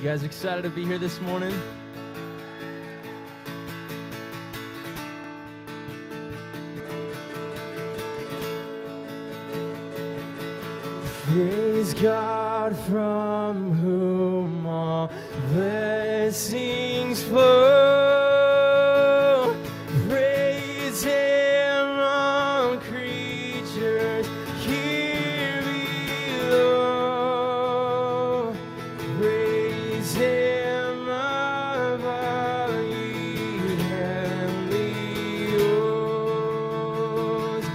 You guys excited to be here this morning? Praise God from whom all blessings flow. Praise Him, all creatures here below. Praise Him above, ye heavenly hosts.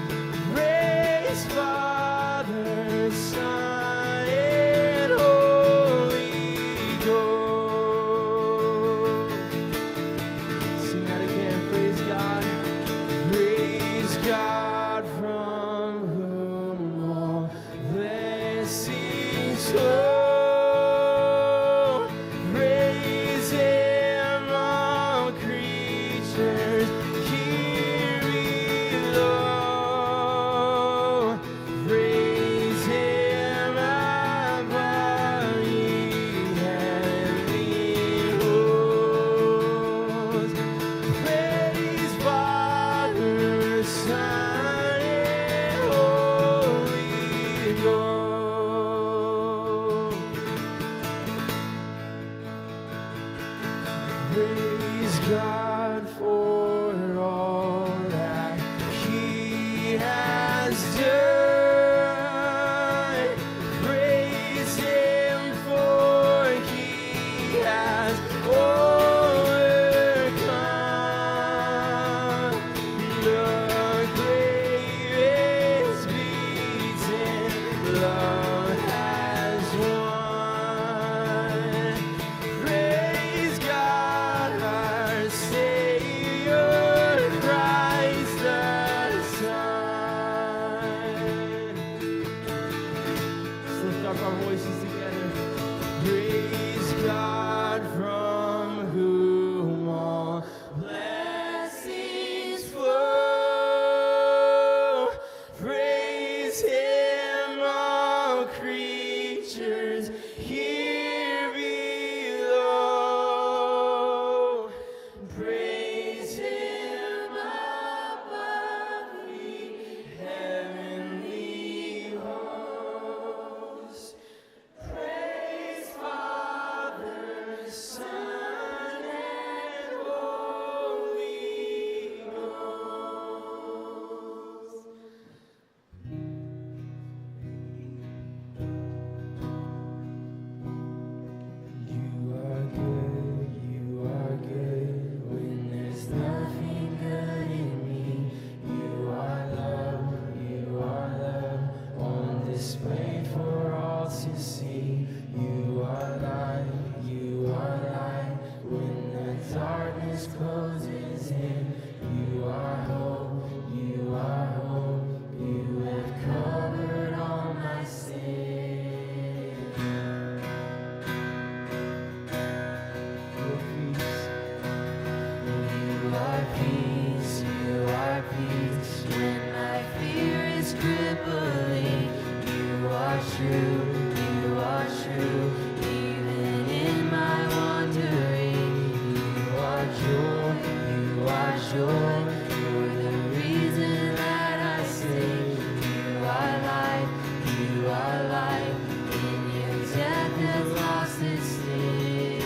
Praise Father, Son, and Holy Ghost. Sing that again. Praise God. Praise God from whom all blessings flow. Praise Him, all creatures here below. Praise Him above, ye heavenly hosts. Praise Father, Son, and Holy Ghost. Praise God for all that He has done. Praise Him for He has overcome. The grave is beaten, love has won. Praise God, our Savior, Christ the Son. Let's lift up our voices together. Praise God from whom all blessings flow. Praise Him, all creatures here below. Praise Him above, ye heavenly hosts. Praise Father, Son, and Holy Ghost. You are good when there's nothing good in me. You are love on display for all to see. You are light when the darkness closes in. You are hope, you have covered all my sin. Your peace, you are peace when my fear is crippling. You are true, even in my wandering. You are joy, you're the reason that I sing. You are light, in your death has lost its sting.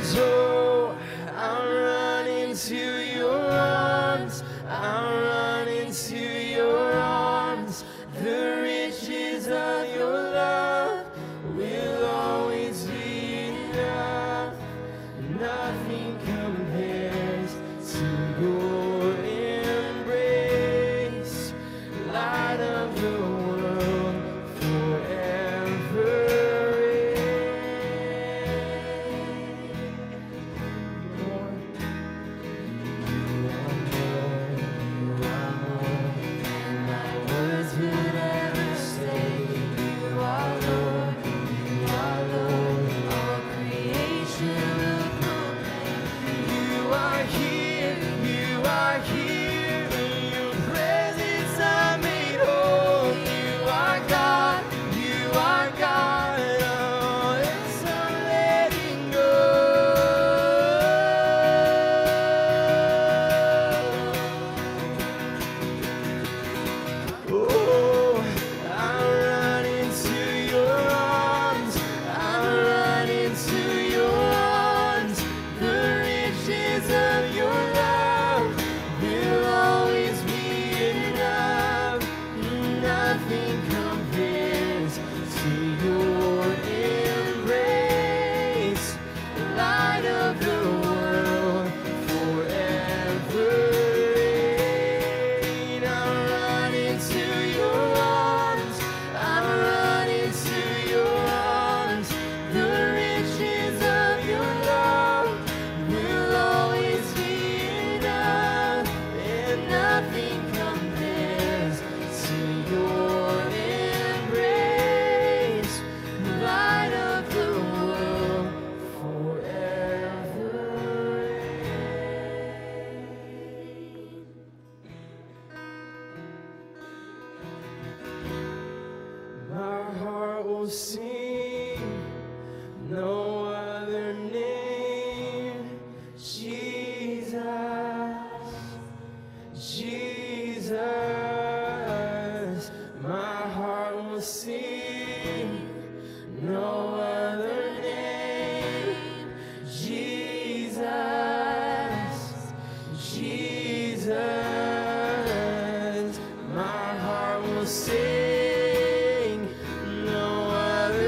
So I'll run into your arms. I'll run into your arms. The riches of your love will always will sing no other name. Jesus, Jesus, my heart will sing no other name. Jesus, Jesus, my heart will sing no other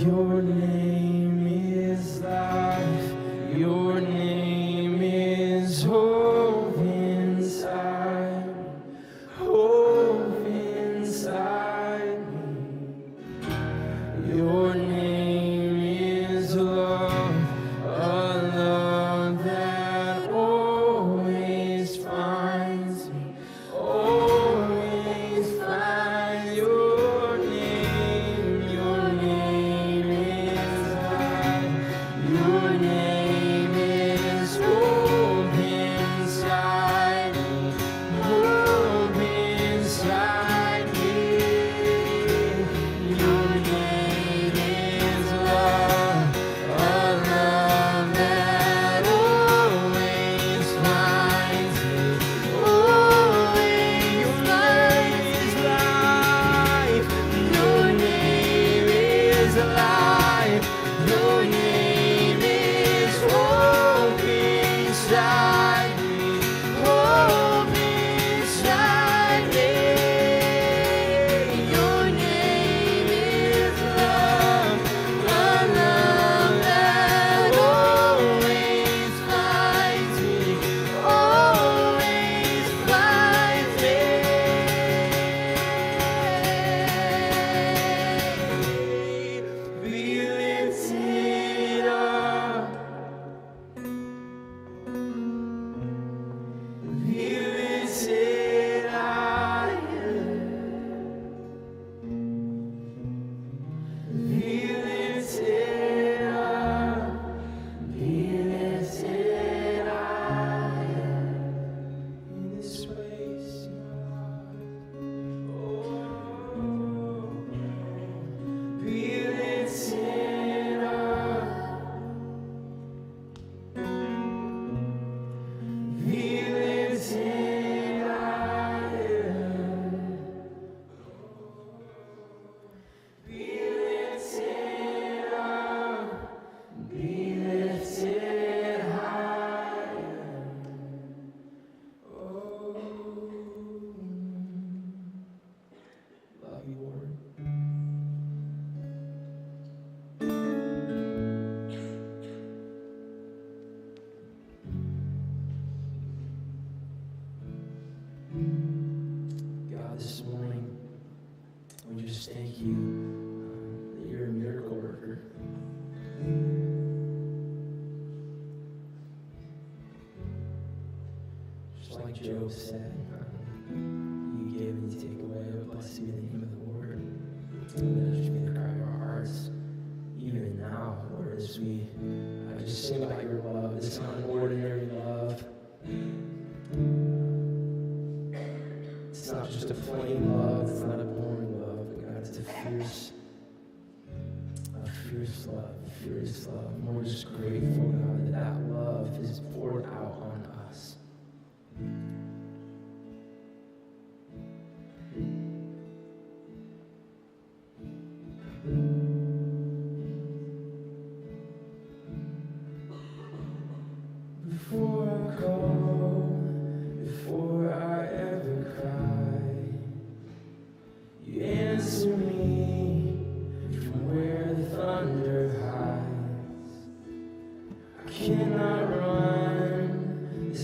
Your name is life. Your name is hope inside. Hope inside me. Your name is love. A love that always finds me. Always finds your name. Your name is life. Your name is hope inside me. Hope inside me. Your name is love. A love that always finds me. Always finds life. Your name is life. Your name is hope inside me. Hope inside me. Your name is love. A love that always finds me. Always finds me. Be lifted up. Be lifted higher. Be lifted up. Be lifted higher. In this place, be lifted up. Be lifted higher. Be lifted up. Be lifted higher. Love you, Lord. God, this morning, we just thank you that you're a miracle worker. Just like Job said, you give and you take away, but blessed be the name of the Lord. Let us be the cry of our hearts, even now, Lord, as we just sing about your love, this unordinary love. It's not just a plain love, it's not a boring love, but God, it's a fierce love, furious love. And we're just grateful, God, that that love is poured out on us. Before I call, before I ever cry, you answer me from where the thunder hides. I cannot run, this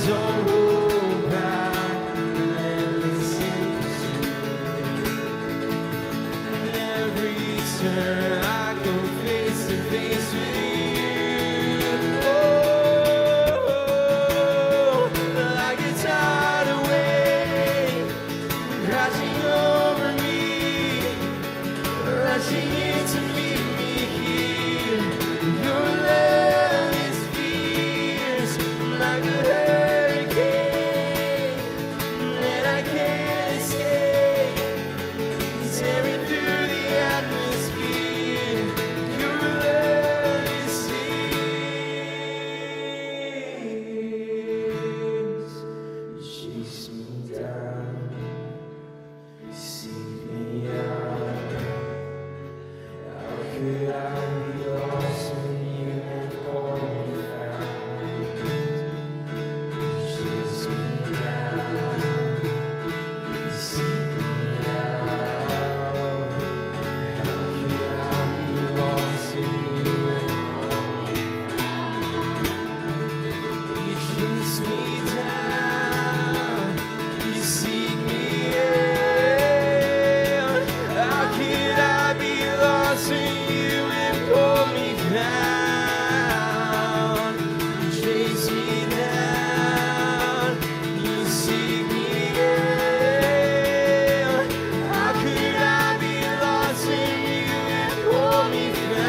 Don't hold back, let me sing pursuit. And every turn I go face to face with you. Oh, like a tidal wave crashing over me, rushing in to meet me here. Your love is fierce, like a hurricane that I can't escape, tearing through the atmosphere. Your love is fierce. Chase me down, seek me out. How could I be lost when you had called me found? Chase me down, seek me out. How could I be lost when you had called me found? You chase me down, you seek me out. How could I be lost when you had called me found? You chase me down, you seek me out. How could I be lost when you had called me found?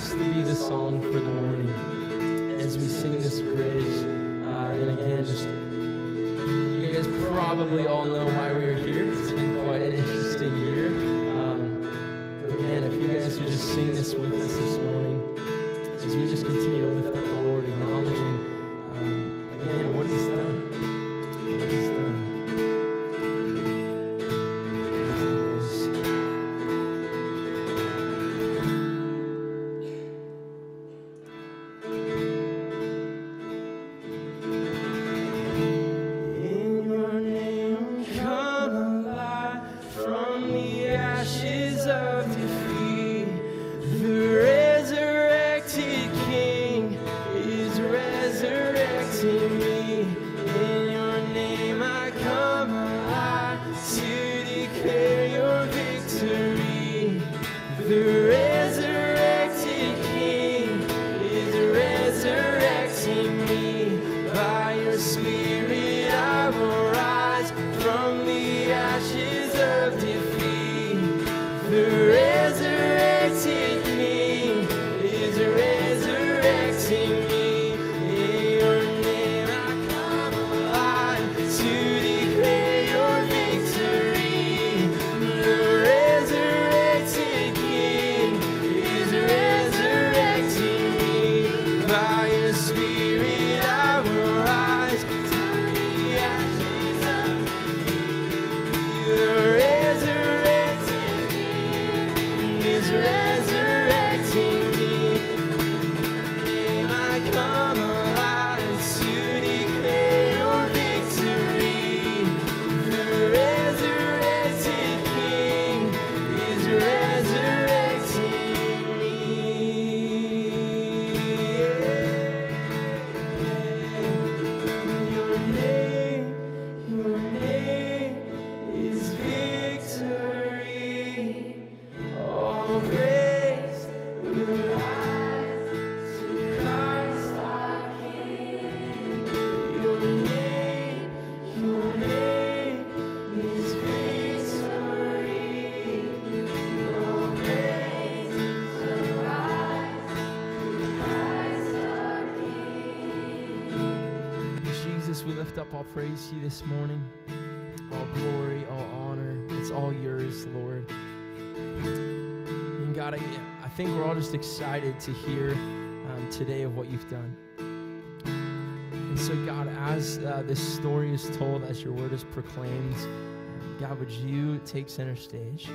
this to be the song for the morning as we sing this bridge. And again, just you guys probably all know why we are here. It's been quite an interesting year. But again, if you guys would just sing this with us this morning, as we just continue to lift up the Lord, acknowledging again what He's done. What He's done. We lift up all praise to you this morning. All glory, all honor, it's all yours, Lord. And God, I think we're all just excited to hear today of what you've done. And so, God, as this story is told, as your word is proclaimed, God, would you take center stage?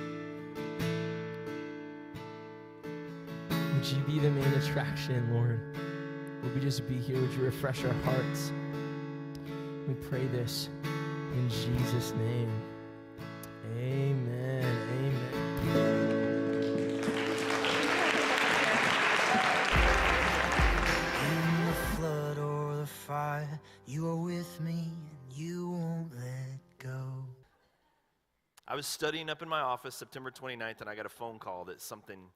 Would you be the main attraction, Lord? Would we just be here? Would you refresh our hearts? We pray this in Jesus' name. Amen. Amen. In the flood or the fire, you are with me and you won't let go. I was studying up in my office September 29th, and I got a phone call that something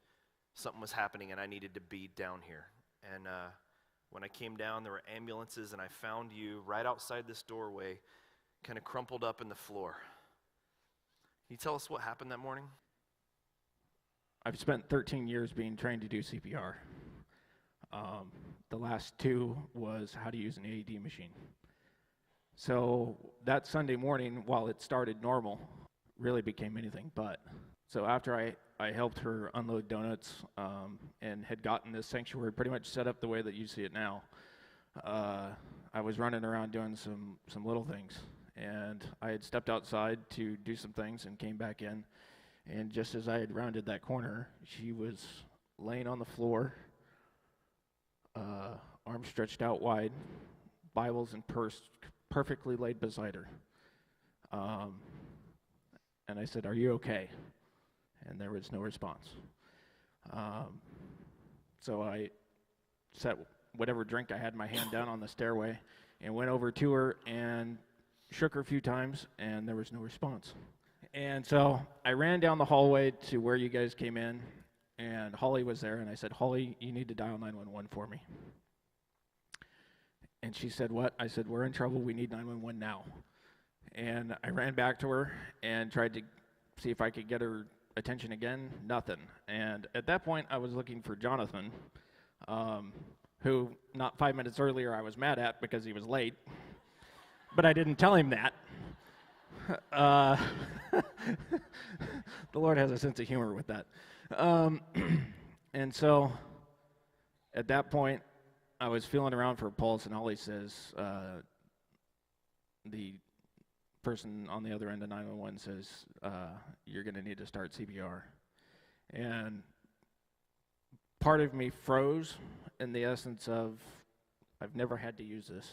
was happening and I needed to be down here. And when I came down, there were ambulances, and I found you right outside this doorway, kind of crumpled up in the floor. Can you tell us what happened that morning? I've spent 13 years being trained to do CPR. The last 2 was how to use an AED machine. So that Sunday morning, while it started normal, really became anything but. So after I helped her unload donuts and had gotten this sanctuary pretty much set up the way that you see it now, I was running around doing some little things. And I had stepped outside to do some things and came back in. And just as I had rounded that corner, she was laying on the floor, arms stretched out wide, Bibles and purse perfectly laid beside her. And I said, "Are you okay?" And there was no response. So I set whatever drink I had in my hand down on the stairway and went over to her and shook her a few times, and there was no response. And so I ran down the hallway to where you guys came in, and Holly was there, and I said, "Holly, you need to dial 911 for me." And she said, "What?" I said, "We're in trouble. We need 911 now." And I ran back to her and tried to see if I could get her attention again, nothing. And at that point, I was looking for Jonathan, who not 5 minutes earlier I was mad at because he was late, but I didn't tell him that. The Lord has a sense of humor with that. And so at that point, I was feeling around for a pulse, and all he says, the person on the other end of 911 says, you're going to need to start CPR. And part of me froze in the essence of, I've never had to use this.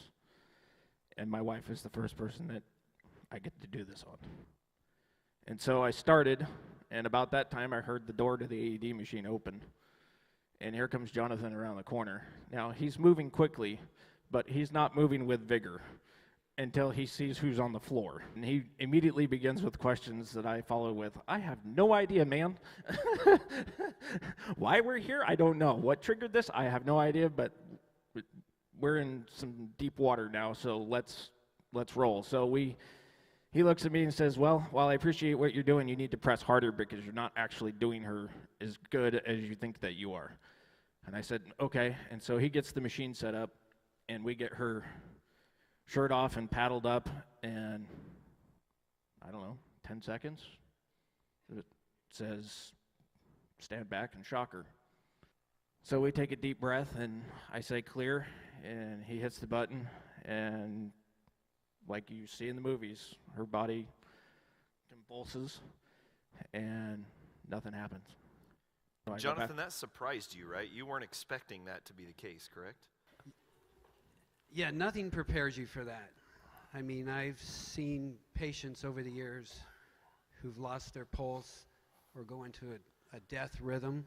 And my wife is the first person that I get to do this on. And so I started, and about that time I heard the door to the AED machine open. And here comes Jonathan around the corner. Now, he's moving quickly, but he's not moving with vigor until he sees who's on the floor. And he immediately begins with questions that I follow with, I have no idea, man. Why we're here, I don't know. What triggered this, I have no idea, but we're in some deep water now, so let's roll. So he looks at me and says, well, while I appreciate what you're doing, you need to press harder because you're not actually doing her as good as you think that you are. And I said, okay. And so he gets the machine set up, and we get her shirt off and paddled up, and I don't know, 10 seconds, it says, stand back and shock her. So we take a deep breath, and I say clear, and he hits the button, and like you see in the movies, her body convulses, and nothing happens. So Jonathan, that surprised you, right? You weren't expecting that to be the case, correct? Yeah, nothing prepares you for that. I mean, I've seen patients over the years who've lost their pulse or go into a death rhythm,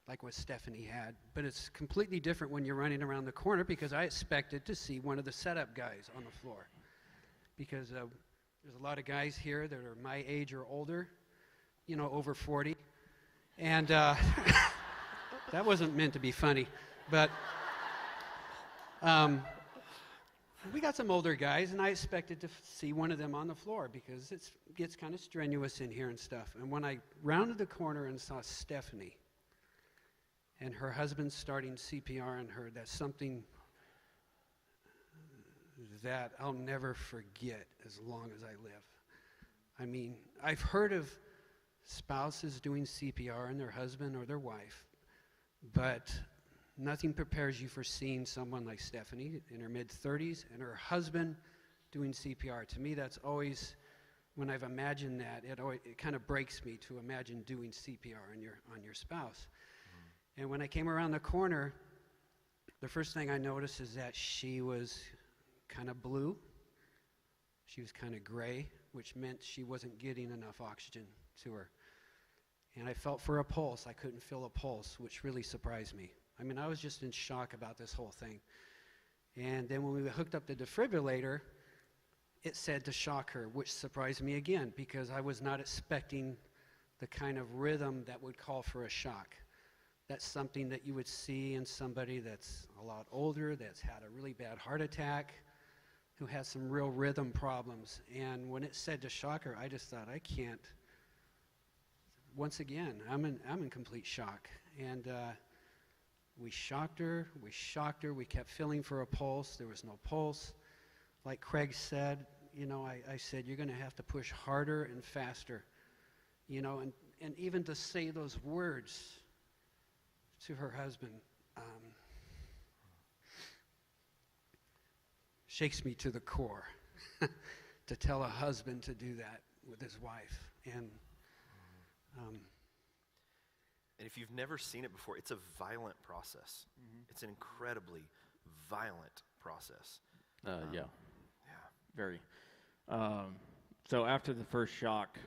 like what Stephanie had. But it's completely different when you're running around the corner, because I expected to see one of the setup guys on the floor. Because there's a lot of guys here that are my age or older, you know, over 40. And that wasn't meant to be funny, but we got some older guys, and I expected to see one of them on the floor because it gets kind of strenuous in here and stuff. And when I rounded the corner and saw Stephanie and her husband starting CPR on her, that's something that I'll never forget as long as I live. I mean, I've heard of spouses doing CPR on their husband or their wife, but nothing prepares you for seeing someone like Stephanie in her mid-30s and her husband doing CPR. To me, that's always, when I've imagined that, it kind of breaks me to imagine doing CPR on your spouse. Mm-hmm. And when I came around the corner, the first thing I noticed is that she was kind of blue. She was kind of gray, which meant she wasn't getting enough oxygen to her. And I felt for a pulse. I couldn't feel a pulse, which really surprised me. I mean, I was just in shock about this whole thing. And then when we hooked up the defibrillator, it said to shock her, which surprised me again, because I was not expecting the kind of rhythm that would call for a shock. That's something that you would see in somebody that's a lot older, that's had a really bad heart attack, who has some real rhythm problems. And when it said to shock her, I just thought, I can't. Once again, I'm in complete shock. And we shocked her, we kept feeling for a pulse, there was no pulse. Like Craig said, you know, I said, you're gonna have to push harder and faster. You know, and even to say those words to her husband shakes me to the core. To tell a husband to do that with his wife. And if you've never seen it before, it's a violent process. Mm-hmm. It's an incredibly violent process. Yeah, very. So after the first shock,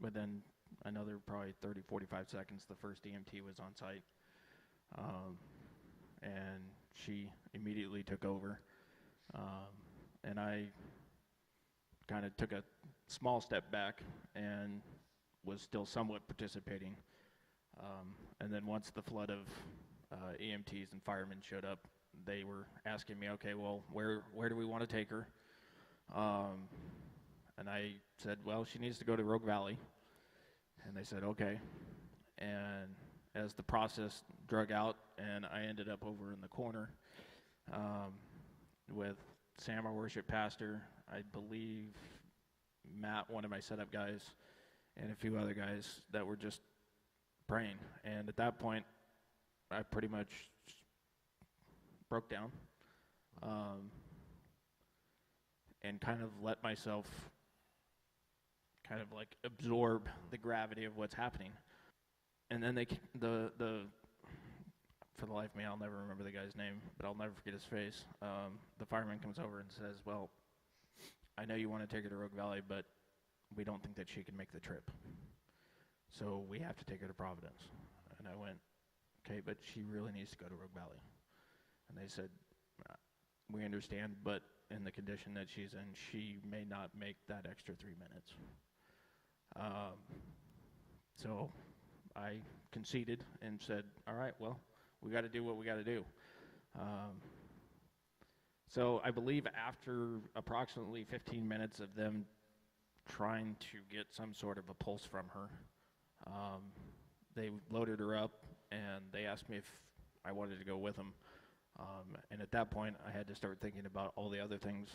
within another probably 30, 45 seconds, the first EMT was on site. And she immediately took over. And I kind of took a small step back and was still somewhat participating. And then once the flood of EMTs and firemen showed up, they were asking me, okay, well, where do we want to take her? And I said, well, she needs to go to Rogue Valley. And they said, okay. And as the process drug out, and I ended up over in the corner with Sam, our worship pastor, I believe Matt, one of my setup guys, and a few other guys that were just praying. And at that point, I pretty much broke down and kind of let myself kind of like absorb the gravity of what's happening. And then for the life of me, I'll never remember the guy's name, but I'll never forget his face. The fireman comes over and says, well, I know you want to take her to Rogue Valley, but we don't think that she can make the trip. So we have to take her to Providence. And I went, okay, but she really needs to go to Rogue Valley. And they said, we understand, but in the condition that she's in, she may not make that extra 3 minutes. So I conceded and said, all right, well, we got to do what we got to do. So I believe after approximately 15 minutes of them trying to get some sort of a pulse from her, they loaded her up and they asked me if I wanted to go with them. And at that point, I had to start thinking about all the other things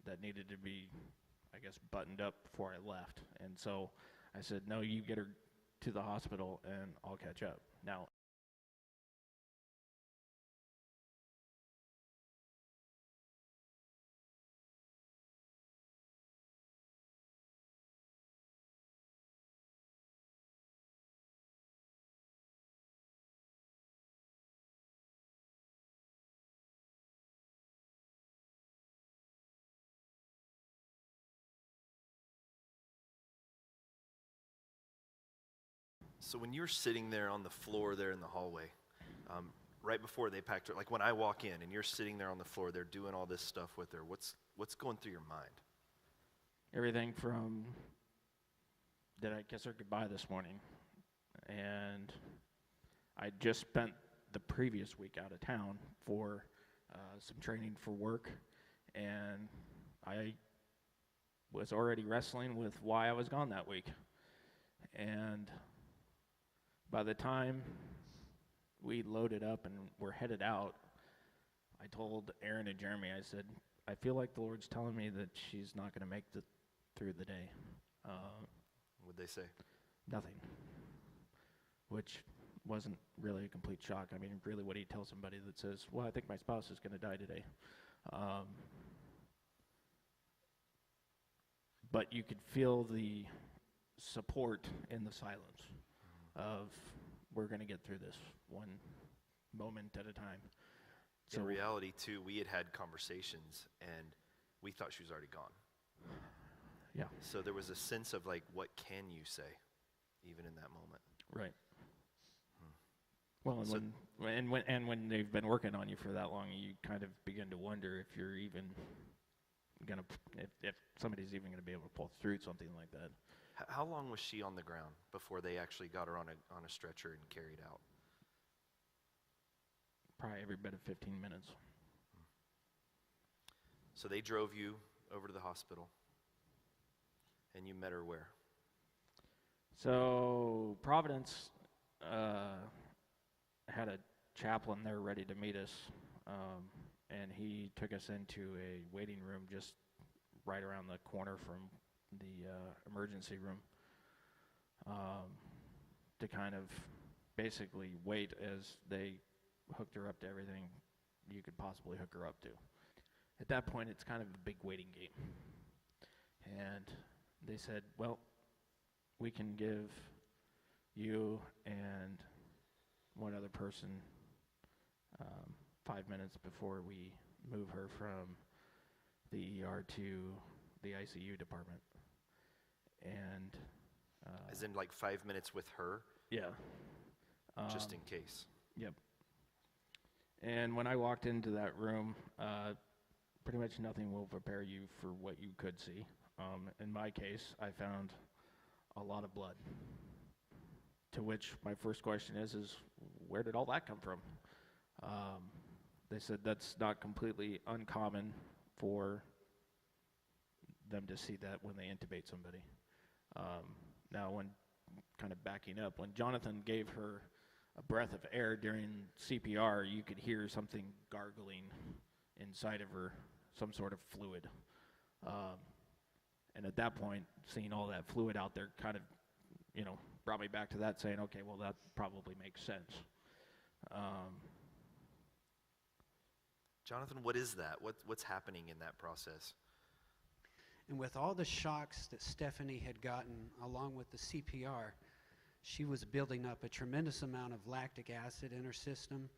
that needed to be, I guess, buttoned up before I left. And so I said, no, you get her to the hospital and I'll catch up. Now, So when you're sitting there on the floor there in the hallway, right before they packed her, like when I walk in and you're sitting there on the floor, they're doing all this stuff with her, what's going through your mind? everything from, did I kiss her goodbye this morning? And I just spent the previous week out of town for some training for work, and I was already wrestling with why I was gone that week. And by the time we loaded up and were headed out, I told Aaron and Jeremy, I said, I feel like the Lord's telling me that she's not going to make it through the day. What'd they say? Nothing, which wasn't really a complete shock. I mean, really what do you tell somebody that says, well, I think my spouse is going to die today? But you could feel the support in the silence of, we're going to get through this one moment at a time. In reality, too, we had conversations, and we thought she was already gone. Yeah. So there was a sense of, like, what can you say, even in that moment? Right. Well, and when they've been working on you for that long, you kind of begin to wonder if you're even gonna, if somebody's even gonna be able to pull through something like that. How long was she on the ground before they actually got her on a stretcher and carried out? Probably every bit of 15 minutes. So they drove you over to the hospital, and you met her where? So Providence had a chaplain there ready to meet us, and he took us into a waiting room just right around the corner from the emergency room to kind of basically wait as they hooked her up to everything you could possibly hook her up to. At that point, it's kind of a big waiting game. And they said, well, we can give you and one other person 5 minutes before we move her from the ER to the ICU department. And as in like 5 minutes with her? Yeah. Just in case. Yep. And when I walked into that room, pretty much nothing will prepare you for what you could see. In my case, I found a lot of blood. To which my first question is where did all that come from? They said that's not completely uncommon for them to see that when they intubate somebody. Now, when kind of backing up, when Jonathan gave her a breath of air during CPR, you could hear something gargling inside of her, some sort of fluid. And at that point, seeing all that fluid out there kind of, brought me back to that, saying, okay, well, that probably makes sense. Jonathan, what is that? What's happening in that process? And with all the shocks that Stephanie had gotten along with the CPR, she was building up a tremendous amount of lactic acid in her system.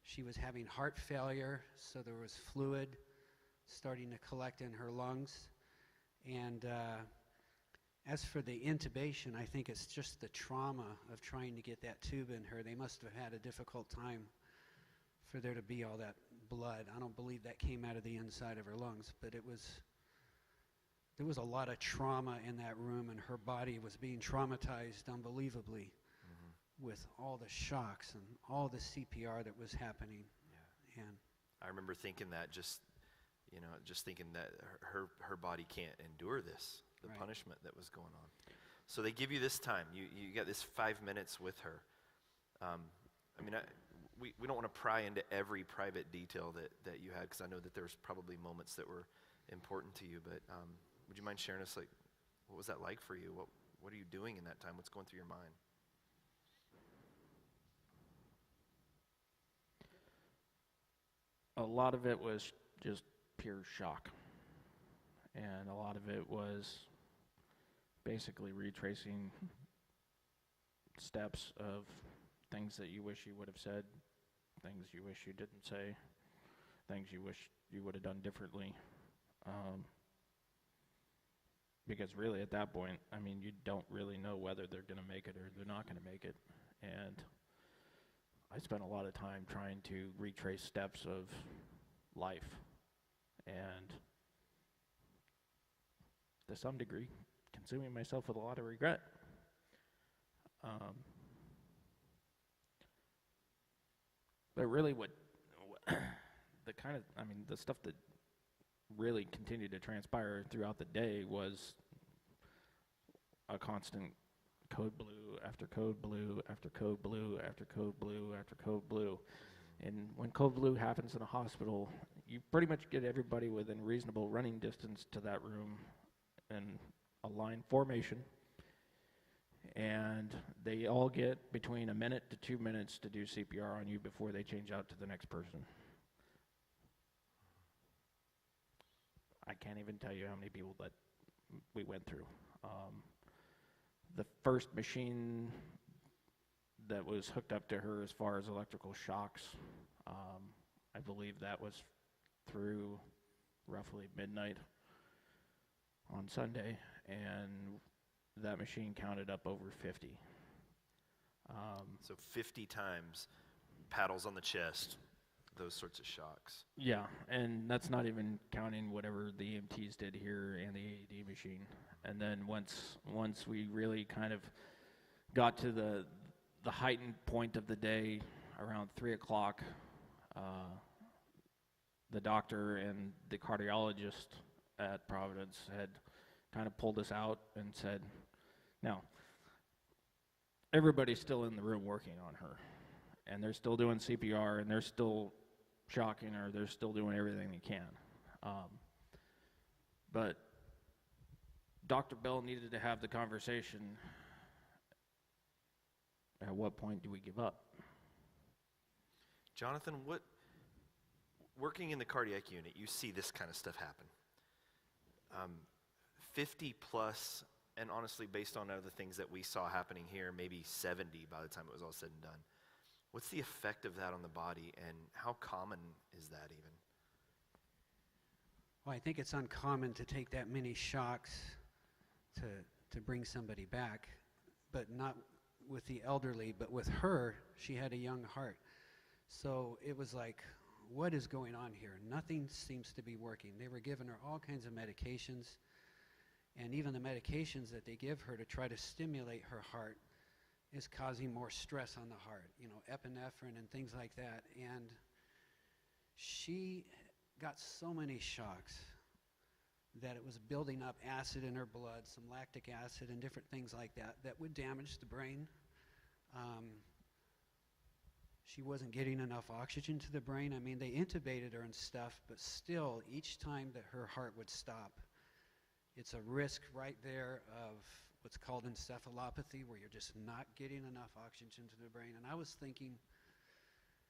She was having heart failure, so there was fluid starting to collect in her lungs. And as for the intubation, I think it's just the trauma of trying to get that tube in her. They must have had a difficult time for there to be all that blood. I don't believe that came out of the inside of her lungs, but there was a lot of trauma in that room, and her body was being traumatized unbelievably with all the shocks and all the CPR that was happening. Yeah. And I remember thinking that, just thinking that her body can't endure this, the Right. punishment that was going on. So they give you this time. You got this 5 minutes with her. We don't want to pry into every private detail that you had, because I know that there's probably moments that were important to you, but would you mind sharing us, like, what was that like for you? What are you doing in that time? What's going through your mind? A lot of it was just pure shock. And a lot of it was basically retracing steps of things that you wish you would have said, things you wish you didn't say, things you wish you would have done differently. Because really at that point, you don't really know whether they're going to make it or they're not going to make it. And I spent a lot of time trying to retrace steps of life, and to some degree, consuming myself with a lot of regret. But really the stuff that really continued to transpire throughout the day was a constant code blue after code blue after code blue after code blue after code blue. And when code blue happens in a hospital, you pretty much get everybody within reasonable running distance to that room in a line formation. And they all get between a minute to 2 minutes to do CPR on you before they change out to the next person. I can't even tell you how many people that we went through. The first machine that was hooked up to her as far as electrical shocks, I believe that was through roughly midnight on Sunday, and that machine counted up over 50. So 50 times, paddles on the chest, those sorts of shocks. Yeah, and that's not even counting whatever the EMTs did here and the AED machine. And then once we really kind of got to the heightened point of the day, around 3 o'clock, the doctor and the cardiologist at Providence had kind of pulled us out and said, now, everybody's still in the room working on her, and they're still doing CPR, and they're still shocking her, they're still doing everything they can. But Dr. Bell needed to have the conversation, at what point do we give up? Jonathan, working in the cardiac unit, you see this kind of stuff happen. 50 plus, and honestly, based on other things that we saw happening here, maybe 70 by the time it was all said and done. What's the effect of that on the body, and how common is that even? Well, I think it's uncommon to take that many shocks to bring somebody back, but not with the elderly, but with her, she had a young heart. So it was like, what is going on here? Nothing seems to be working. They were giving her all kinds of medications, and even the medications that they give her to try to stimulate her heart is causing more stress on the heart, epinephrine and things like that. And she got so many shocks that it was building up acid in her blood, some lactic acid and different things like that, that would damage the brain. She wasn't getting enough oxygen to the brain. I mean, they intubated her and stuff, but still, each time that her heart would stop, it's a risk right there of what's called encephalopathy, where you're just not getting enough oxygen to the brain. And I was thinking,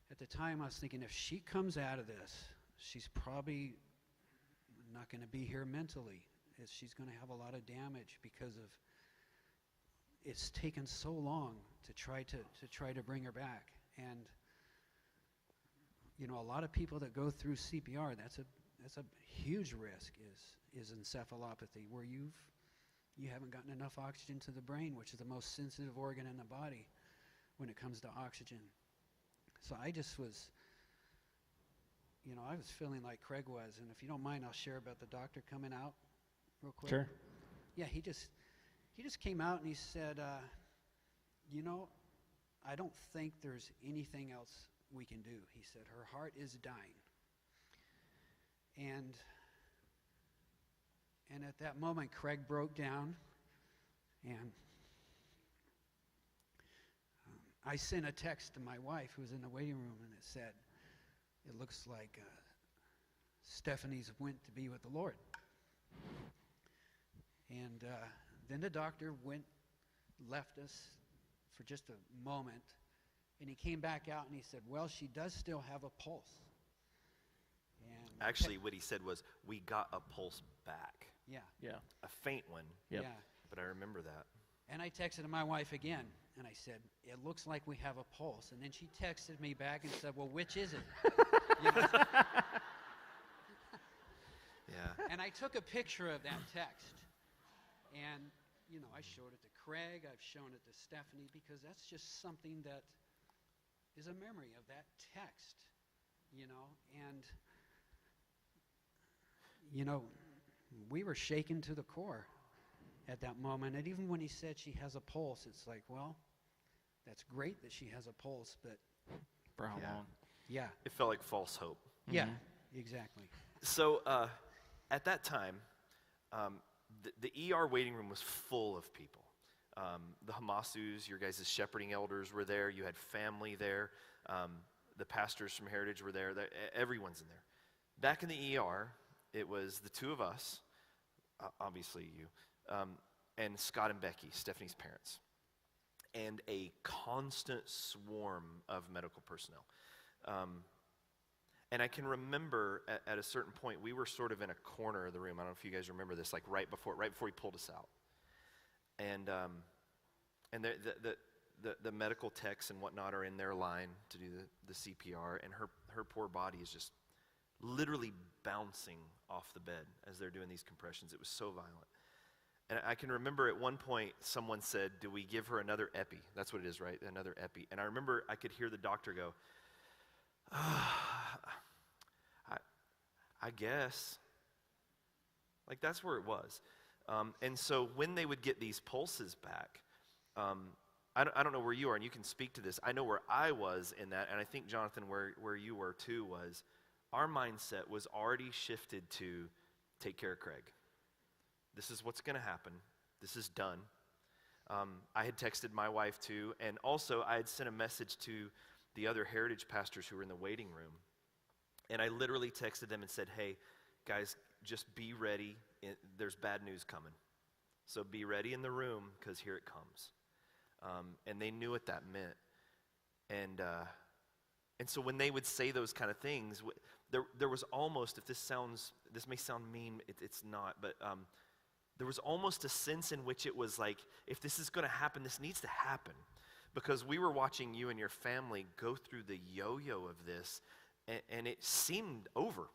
at the time, I was thinking, if she comes out of this, she's probably not going to be here mentally. She's going to have a lot of damage because of it's taken so long to try to bring her back. And you know, a lot of people that go through CPR, that's a huge risk is encephalopathy, where you haven't gotten enough oxygen to the brain, which is the most sensitive organ in the body when it comes to oxygen. So I just was, you know, I was feeling like Craig was, and if you don't mind, I'll share about the doctor coming out real quick. Sure. Yeah, he just came out and he said, you know, I don't think there's anything else we can do. He said, her heart is dying. And at that moment, Craig broke down, and I sent a text to my wife, who was in the waiting room, and it said, it looks like Stephanie's went to be with the Lord. And then the doctor left us for just a moment, and he came back out and he said, well, she does still have a pulse. And Actually, what he said was, we got a pulse back. Yeah. Yeah. A faint one, Yep. Yeah. but I remember that. And I texted my wife again, and I said, it looks like we have a pulse. And then she texted me back and said, well, which is it? You know? Yeah. And I took a picture of that text. And, you know, I showed it to Craig, I've shown it to Stephanie, because that's just something that is a memory of that text, you know. And, you know, we were shaken to the core at that moment. And even when he said she has a pulse, it's like, well, that's great that she has a pulse, but For how Yeah. long? yeah, It felt like false hope. yeah, Mhm. exactly. So at that time, the ER waiting room was full of people. The Hamasus, your guys' shepherding elders were there. You had family there. The pastors from Heritage were there. Everyone's in there. Back in the ER, it was the two of us, obviously you, and Scott and Becky, Stephanie's parents, and a constant swarm of medical personnel. And I can remember at a certain point, we were sort of in a corner of the room. I don't know if you guys remember this, like right before he pulled us out. And the medical techs and whatnot are in their line to do the CPR, and her poor body is just literally bouncing off the bed as they're doing these compressions. It was so violent. And I can remember at one point someone said, do we give her another epi? That's what it is, right? Another epi. And I remember I could hear the doctor go, I guess. Like, that's where it was. And so when they would get these pulses back, I don't know where you are, and you can speak to this. I know where I was in that, and I think, Jonathan, where you were too, was our mindset was already shifted to take care of Craig. This is what's going to happen. This is done. I had texted my wife too, and also I had sent a message to the other Heritage pastors who were in the waiting room. And I literally texted them and said, hey, guys, just be ready. There's bad news coming. So be ready in the room, because here it comes. And they knew what that meant. And so when they would say those kind of things, there was almost, if this may sound mean, it's not, but there was almost a sense in which it was like, if this is going to happen, this needs to happen. Because we were watching you and your family go through the yo-yo of this, and it seemed over.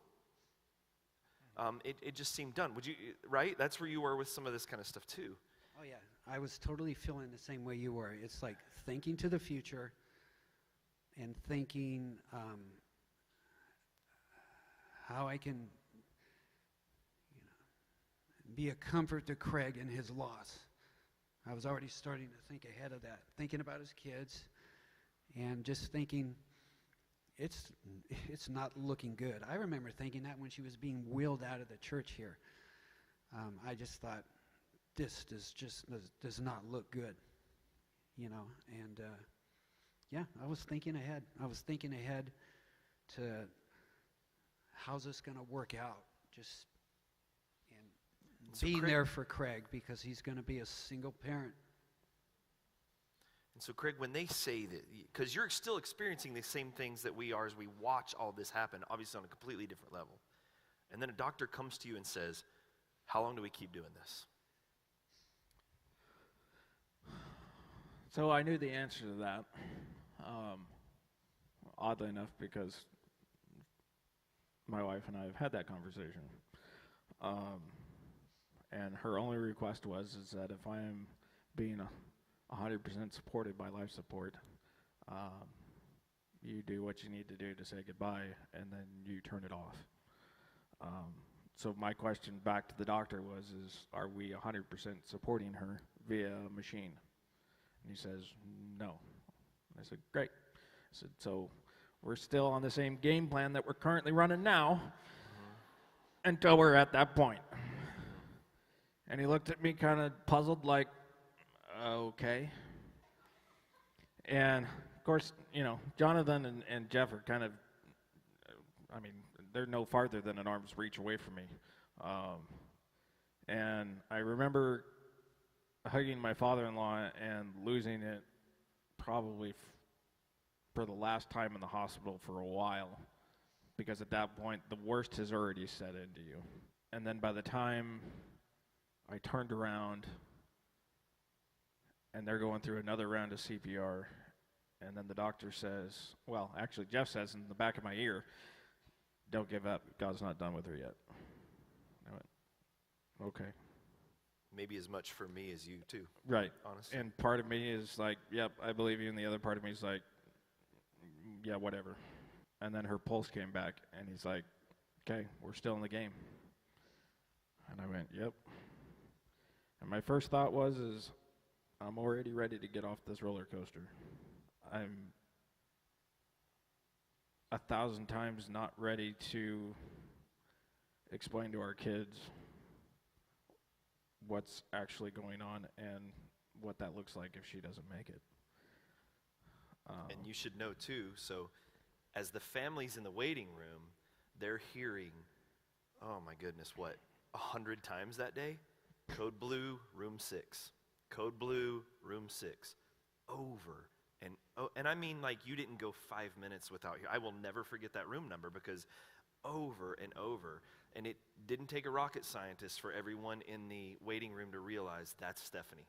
It just seemed done. Would you, right? That's where you were with some of this kind of stuff too. Oh, yeah. I was totally feeling the same way you were. It's like thinking to the future and thinking how I can, be a comfort to Craig in his loss. I was already starting to think ahead of that, thinking about his kids, and just thinking, it's not looking good. I remember thinking that when she was being wheeled out of the church here. I just thought, this does not look good, you know. And yeah, I was thinking ahead. I was thinking ahead to how's this going to work out. Just and So being Craig- there for Craig, because he's going to be a single parent. And so, Craig, when they say that, because you're still experiencing the same things that we are as we watch all this happen, obviously on a completely different level. And then a doctor comes to you and says, how long do we keep doing this? So I knew the answer to that, oddly enough, because my wife and I have had that conversation. And her only request was is that if I am being 100% supported by life support, you do what you need to do to say goodbye, and then you turn it off. So my question back to the doctor was, are we 100% supporting her via a machine? And he says, no. I said, great. I said, so we're still on the same game plan that we're currently running now until we're at that point. And he looked at me kind of puzzled, like, okay. And, of course, you know, Jonathan and Jeff are kind of, I mean, they're no farther than an arm's reach away from me. And I remember hugging my father-in-law and losing it probably for the last time in the hospital for a while, because at that point, the worst has already set into you. And then by the time I turned around and they're going through another round of CPR, and then the doctor says, well, actually Jeff says in the back of my ear, don't give up, God's not done with her yet. I went, okay. Maybe as much for me as you too. Right. Honestly. And part of me is like, yep, I believe you, and the other part of me is like, yeah, whatever. And then her pulse came back, and he's like, okay, we're still in the game. And I went, yep. And my first thought was, I'm already ready to get off this roller coaster. I'm 1,000 times not ready to explain to our kids what's actually going on and what that looks like if she doesn't make it. And you should know too, so as the families in the waiting room, they're hearing, oh my goodness, what, 100 times that day? Code blue, room 6. Code blue, room 6. Over. And I mean, like, you didn't go 5 minutes without here. I will never forget that room number, because over and over. And it didn't take a rocket scientist for everyone in the waiting room to realize that's Stephanie.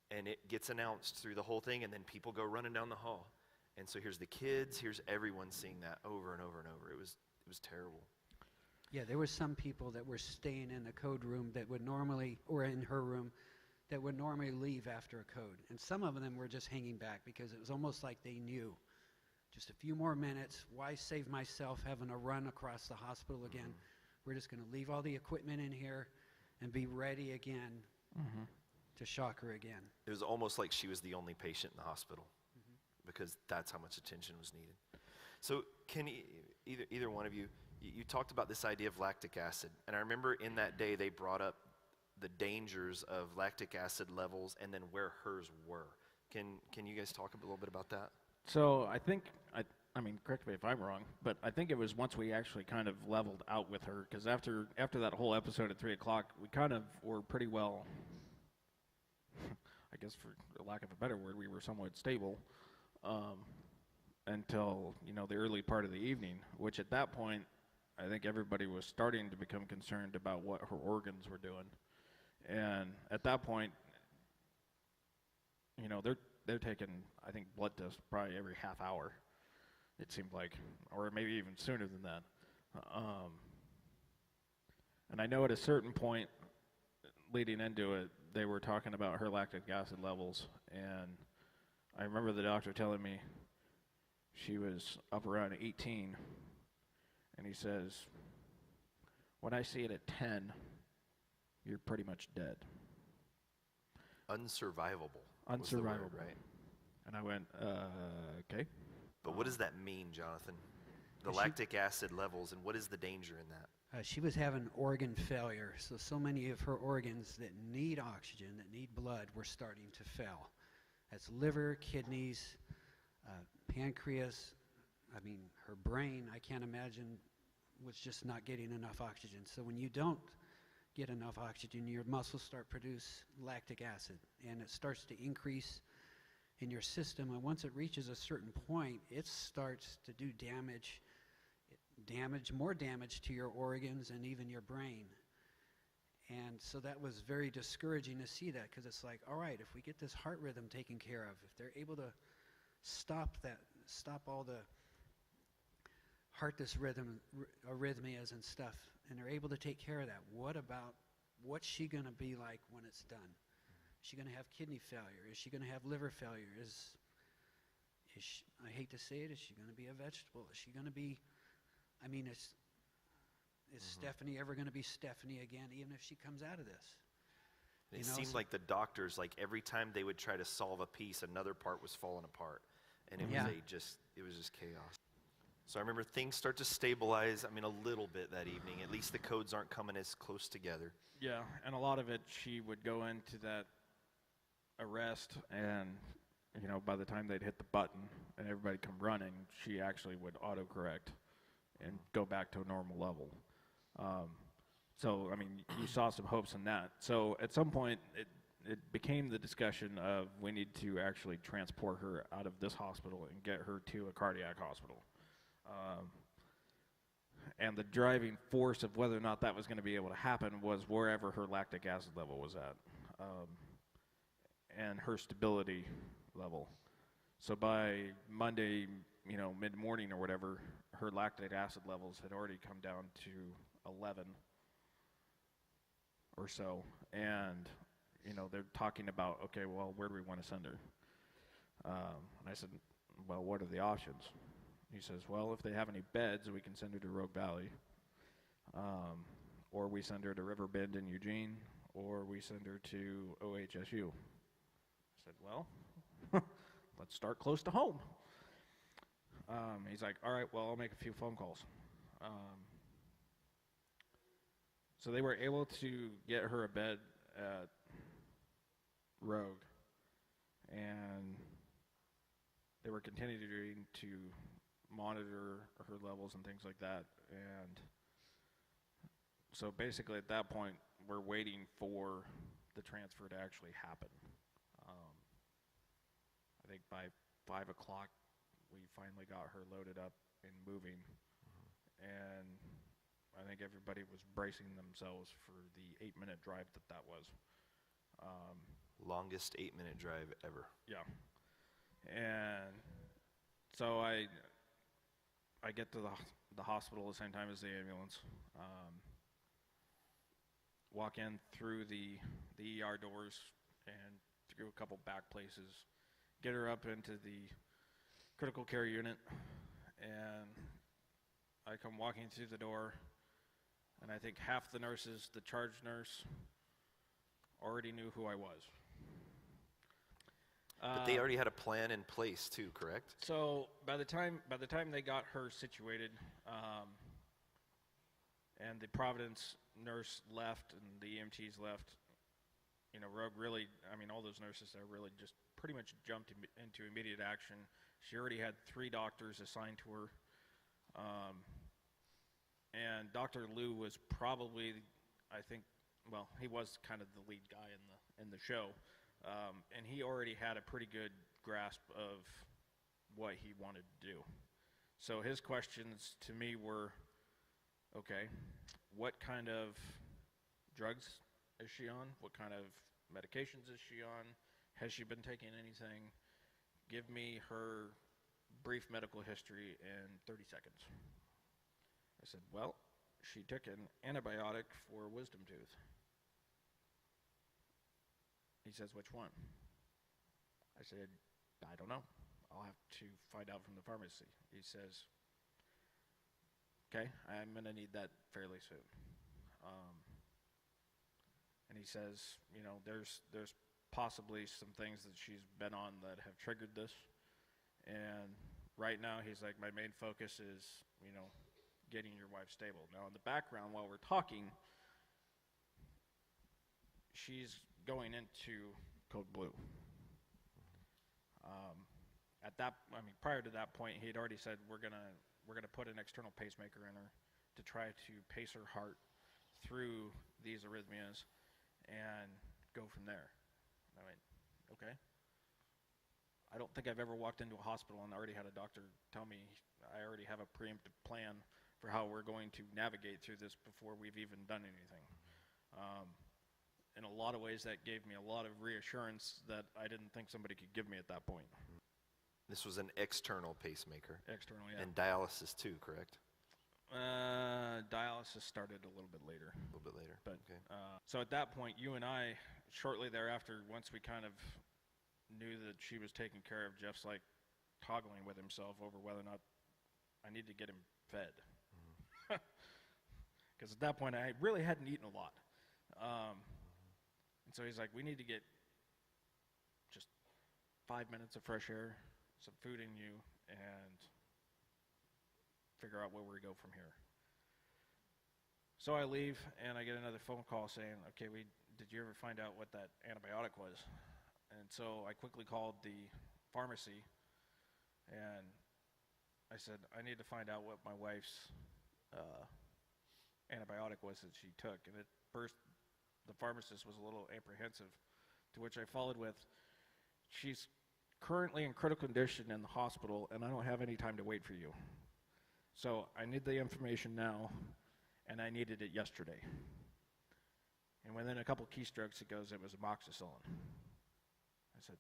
And it gets announced through the whole thing, and then people go running down the hall. And so here's the kids, here's everyone seeing that over and over and over. It was terrible. Yeah, there were some people that were staying in the code room that would normally, or in her room, that would normally leave after a code. And some of them were just hanging back because it was almost like they knew. Just a few more minutes, why save myself having to run across the hospital again? We're just going to leave all the equipment in here and be ready again to shock her again. It was almost like she was the only patient in the hospital, because that's how much attention was needed. So can either one of you, you talked about this idea of lactic acid, and I remember in that day they brought up the dangers of lactic acid levels and then where hers were. Can you guys talk a little bit about that? So I think, I mean, correct me if I'm wrong, but I think it was once we actually kind of leveled out with her, because after that whole episode at 3 o'clock, we kind of were pretty well, I guess for lack of a better word, we were somewhat stable until, you know, the early part of the evening, which at that point, I think everybody was starting to become concerned about what her organs were doing. And at that point, you know, they're taking, I think, blood tests probably every half hour, it seemed like, or maybe even sooner than that. And I know at a certain point leading into it, they were talking about her lactic acid levels, and I remember the doctor telling me she was up around 18, and he says, when I see it at 10, you're pretty much dead. Unsurvivable. Was the word, right? And I went, okay. But what does that mean, Jonathan? The lactic acid levels, and what is the danger in that? She was having organ failure, so many of her organs that need oxygen, that need blood, were starting to fail. That's liver, kidneys, pancreas. I mean, her brain, I can't imagine, was just not getting enough oxygen. So when you don't get enough oxygen, your muscles start produce lactic acid, and it starts to increase in your system. And once it reaches a certain point, it starts to do more damage to your organs and even your brain. And so that was very discouraging to see that, because it's like, all right, if we get this heart rhythm taken care of, if they're able to stop all the heart arrhythmias and stuff, and they're able to take care of that, what's she going to be like when it's done? Is she going to have kidney failure? Is she going to have liver failure? Is she, I hate to say it, is she going to be a vegetable? Is she going to be, I mean, is Stephanie ever going to be Stephanie again, even if she comes out of this? It seemed like the doctors, like every time they would try to solve a piece, another part was falling apart, and it was just chaos. So I remember things start to stabilize. I mean, a little bit that evening. At least the codes aren't coming as close together. Yeah, and a lot of it, she would go into that arrest, and by the time they'd hit the button and everybody come running, she actually would autocorrect and go back to a normal level. So, I mean, you saw some hopes in that. So at some point, it became the discussion of we need to actually transport her out of this hospital and get her to a cardiac hospital. And the driving force of whether or not that was going to be able to happen was wherever her lactic acid level was at, and her stability level. So by Monday, mid-morning or whatever, her lactic acid levels had already come down to 11 or so, and they're talking about, okay, well, where do we want to send her? And I said, well, what are the options? He says, well, if they have any beds, we can send her to Rogue Valley, or we send her to River Bend in Eugene, or we send her to OHSU. I said, well, let's start close to home. He's like, all right, well, I'll make a few phone calls. So they were able to get her a bed at Rogue, and they were continuing to monitor her levels and things like that. And so basically at that point, we're waiting for the transfer to actually happen. I think by 5 o'clock, we finally got her loaded up and moving. And I think everybody was bracing themselves for the 8-minute drive that was. Longest 8-minute drive ever. Yeah. And so I get to the hospital the same time as the ambulance. Walk in through the ER doors and through a couple back places, get her up into the critical care unit, and I come walking through the door, and I think half the nurses, the charge nurse, already knew who I was. But they already had a plan in place too, correct? So by the time they got her situated, and the Providence nurse left and the EMTs left, Rogue really, all those nurses there really just pretty much jumped into immediate action. She already had 3 doctors assigned to her, and Dr. Liu was probably, he was kind of the lead guy in the show. And he already had a pretty good grasp of what he wanted to do. So his questions to me were, okay, what kind of drugs is she on? What kind of medications is she on? Has she been taking anything? Give me her brief medical history in 30 seconds. I said, well, she took an antibiotic for wisdom tooth. He says, which one? I said, I don't know. I'll have to find out from the pharmacy. He says, okay, I'm going to need that fairly soon. And he says, there's possibly some things that she's been on that have triggered this. And right now, he's like, my main focus is, getting your wife stable. Now, in the background, while we're talking, she's going into code blue. Prior to that point, he had already said we're gonna put an external pacemaker in her to try to pace her heart through these arrhythmias and go from there. I mean, okay. I don't think I've ever walked into a hospital and already had a doctor tell me I already have a preemptive plan for how we're going to navigate through this before we've even done anything. In a lot of ways, that gave me a lot of reassurance that I didn't think somebody could give me at that point. This was an external pacemaker. External, yeah. And dialysis too, correct? Dialysis started a little bit later. A little bit later, But, okay. so at that point, you and I, shortly thereafter, once we kind of knew that she was taking care of, Jeff's like toggling with himself over whether or not I need to get him fed. Because at that point, I really hadn't eaten a lot. And so he's like, we need to get just 5 minutes of fresh air, some food in you, and figure out where we go from here. So I leave, and I get another phone call saying, okay, did you ever find out what that antibiotic was? And so I quickly called the pharmacy, and I said, I need to find out what my wife's antibiotic was that she took. And at first, the pharmacist was a little apprehensive, to which I followed with, she's currently in critical condition in the hospital, and I don't have any time to wait for you. So I need the information now, and I needed it yesterday. And within a couple keystrokes, it goes, it was amoxicillin. I said,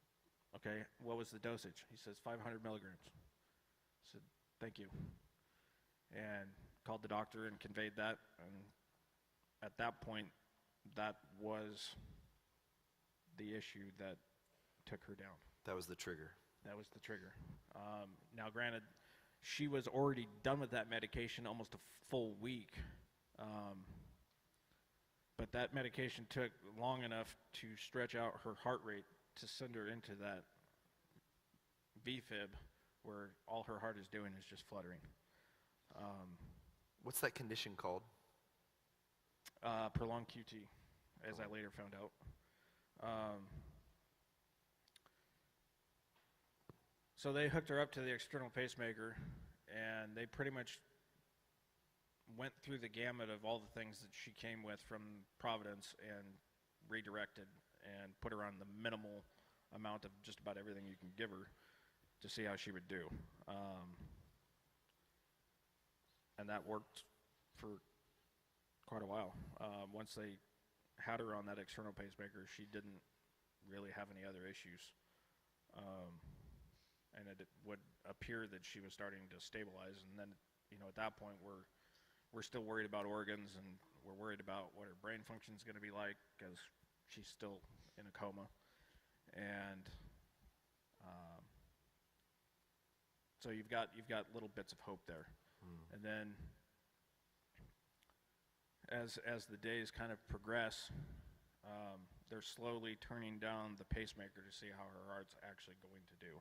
okay, what was the dosage? He says 500 milligrams. I said, thank you. And called the doctor and conveyed that, and at that point, that was the issue that took her down. That was the trigger. That was the trigger. Now, granted, she was already done with that medication almost a full week, but that medication took long enough to stretch out her heart rate to send her into that VFib where all her heart is doing is just fluttering. What's that condition called? Prolonged QT, as I later found out. So they hooked her up to the external pacemaker, and they pretty much went through the gamut of all the things that she came with from Providence and redirected and put her on the minimal amount of just about everything you can give her to see how she would do. And that worked for quite a while. Once they had her on that external pacemaker, she didn't really have any other issues. And it would appear that she was starting to stabilize. And then, at that point, we're still worried about organs, and we're worried about what her brain function is going to be like because she's still in a coma. And so you've got little bits of hope there. And then as the days kind of progress, they're slowly turning down the pacemaker to see how her heart's actually going to do.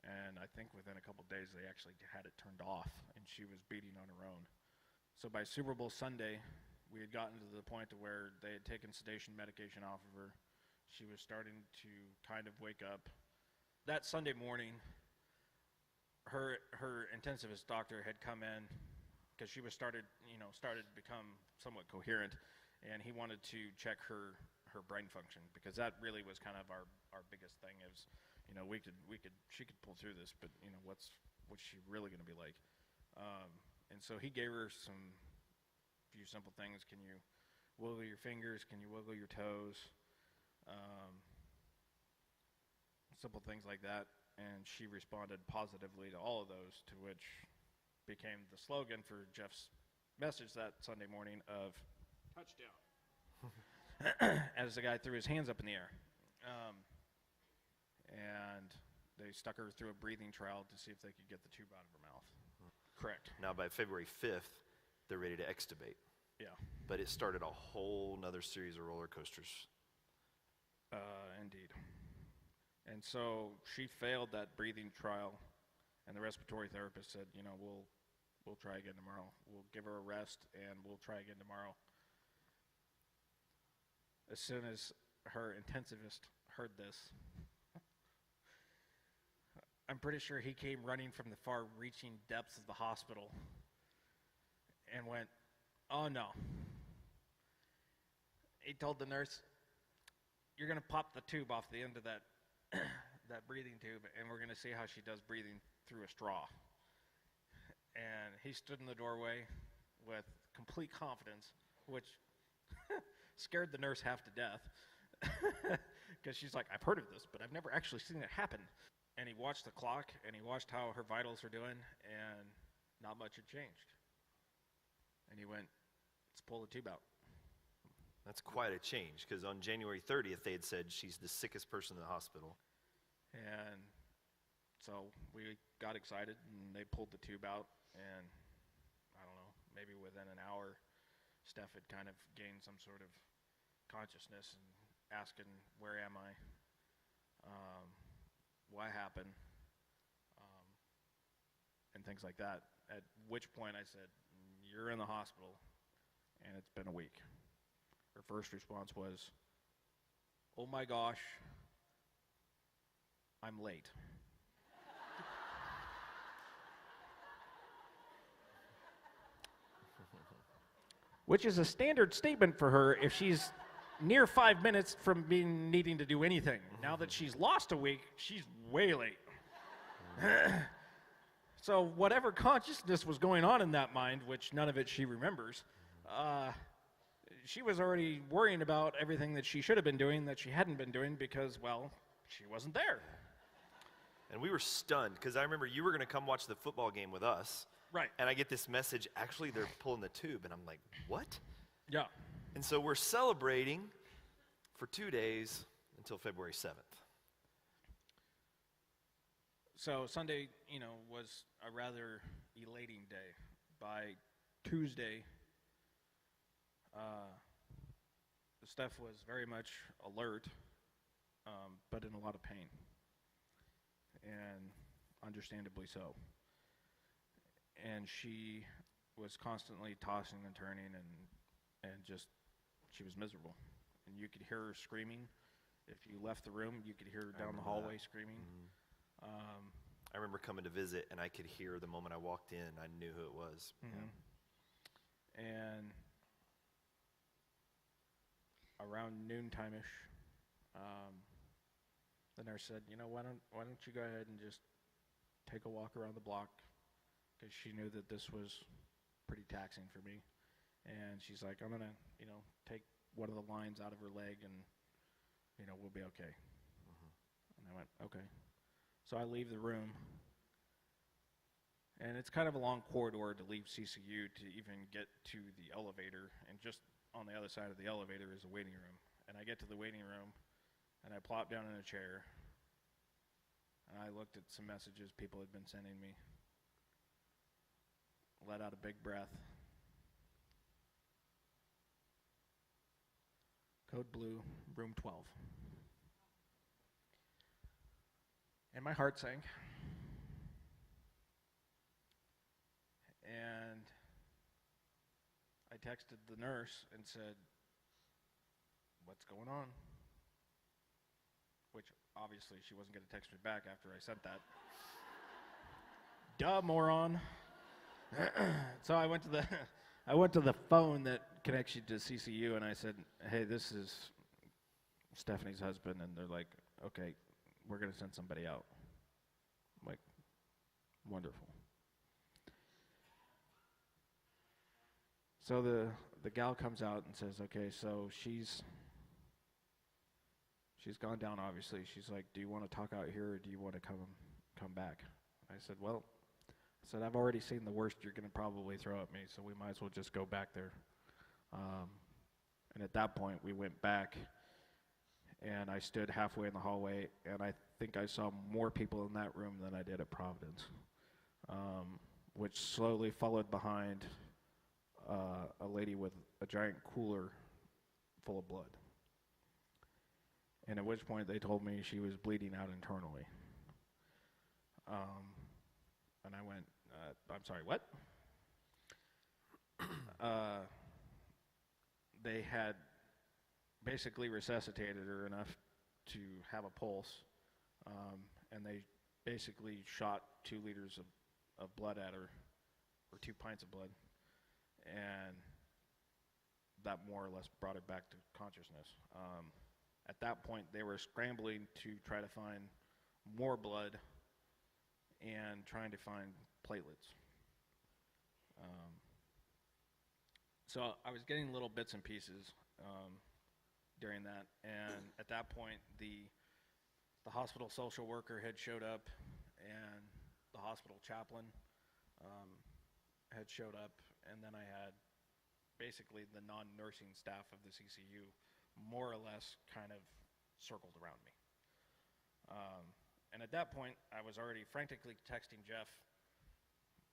And I think within a couple days they actually had it turned off, and she was beating on her own. So by Super Bowl Sunday, we had gotten to the point to where they had taken sedation medication off of her. She was starting to kind of wake up. That Sunday morning, her intensivist doctor had come in because she was started to become somewhat coherent, and he wanted to check her brain function, because that really was kind of our biggest thing is, she could pull through this, but what's she really going to be like? And so he gave her some few simple things. Can you wiggle your fingers? Can you wiggle your toes? Simple things like that. And she responded positively to all of those, to which became the slogan for Jeff's message that Sunday morning of touchdown. As the guy threw his hands up in the air. And they stuck her through a breathing trial to see if they could get the tube out of her mouth. Correct. Now, by February 5th, they're ready to extubate. Yeah. But it started a whole nother series of roller coasters. Indeed. And so she failed that breathing trial, and the respiratory therapist said, you know, we'll try again tomorrow. We'll give her a rest, and we'll try again tomorrow. As soon as her intensivist heard this, I'm pretty sure he came running from the far-reaching depths of the hospital and went, oh no. He told the nurse, you're going to pop the tube off the end of that that breathing tube, and we're going to see how she does breathing through a straw. And he stood in the doorway with complete confidence, which scared the nurse half to death, because she's like, I've heard of this, but I've never actually seen it happen. And he watched the clock, and he watched how her vitals were doing, and not much had changed. And he went, let's pull the tube out. That's quite a change, because on January 30th, they had said she's the sickest person in the hospital. And so we got excited, and they pulled the tube out, and I don't know, maybe within an hour, Steph had kind of gained some sort of consciousness and asking, where am I? What happened? And things like that. At which point I said, you're in the hospital, and it's been a week. Her first response was, oh my gosh, I'm late. Which is a standard statement for her if she's near 5 minutes from needing to do anything. Now that she's lost a week, she's way late. So whatever consciousness was going on in that mind, which none of it she remembers, she was already worrying about everything that she should have been doing that she hadn't been doing because, well, she wasn't there. And we were stunned, because I remember you were going to come watch the football game with us. Right. And I get this message, actually, they're pulling the tube. And I'm like, what? Yeah. And so we're celebrating for 2 days until February 7th. So Sunday, was a rather elating day. By Tuesday, Steph was very much alert, but in a lot of pain, and understandably so. And she was constantly tossing and turning, and just, she was miserable. And you could hear her screaming. If you left the room, you could hear her down the hallway screaming. Mm-hmm. I remember coming to visit, and I could hear the moment I walked in, I knew who it was. Mm-hmm. Yeah. And around noontime-ish, the nurse said, why don't you go ahead and just take a walk around the block, because she knew that this was pretty taxing for me. And she's like, I'm going to, take one of the lines out of her leg, and, we'll be okay. Mm-hmm. And I went, okay. So I leave the room, and it's kind of a long corridor to leave CCU to even get to the elevator, and just on the other side of the elevator is a waiting room. And I get to the waiting room, and I plop down in a chair, and I looked at some messages people had been sending me, let out a big breath. Code blue, room 12. And my heart sank. And I texted the nurse and said, what's going on? Which obviously she wasn't going to text me back after I sent that. Duh, moron. So I went to the phone that connects you to CCU, and I said, hey, this is Stephanie's husband. And they're like, okay, we're going to send somebody out. I'm like, wonderful. So the gal comes out and says, okay, so she's gone down, obviously. She's like, do you want to talk out here, or do you want to come back? I said, well, I've already seen the worst you're going to probably throw at me, so we might as well just go back there. And at that point, we went back, and I stood halfway in the hallway, and I think I saw more people in that room than I did at Providence, which slowly followed behind a lady with a giant cooler full of blood. and at which point they told me she was bleeding out internally. And I went, I'm sorry, what? They had basically resuscitated her enough to have a pulse, and they basically shot 2 liters of blood at her, or 2 pints of blood, and that more or less brought her back to consciousness. At that point, they were scrambling to try to find more blood and trying to find platelets. So I was getting little bits and pieces during that, and at that point, the hospital social worker had showed up, and the hospital chaplain had showed up, and then I had basically the non-nursing staff of the CCU more or less kind of circled around me. And at that point, I was already frantically texting Jeff,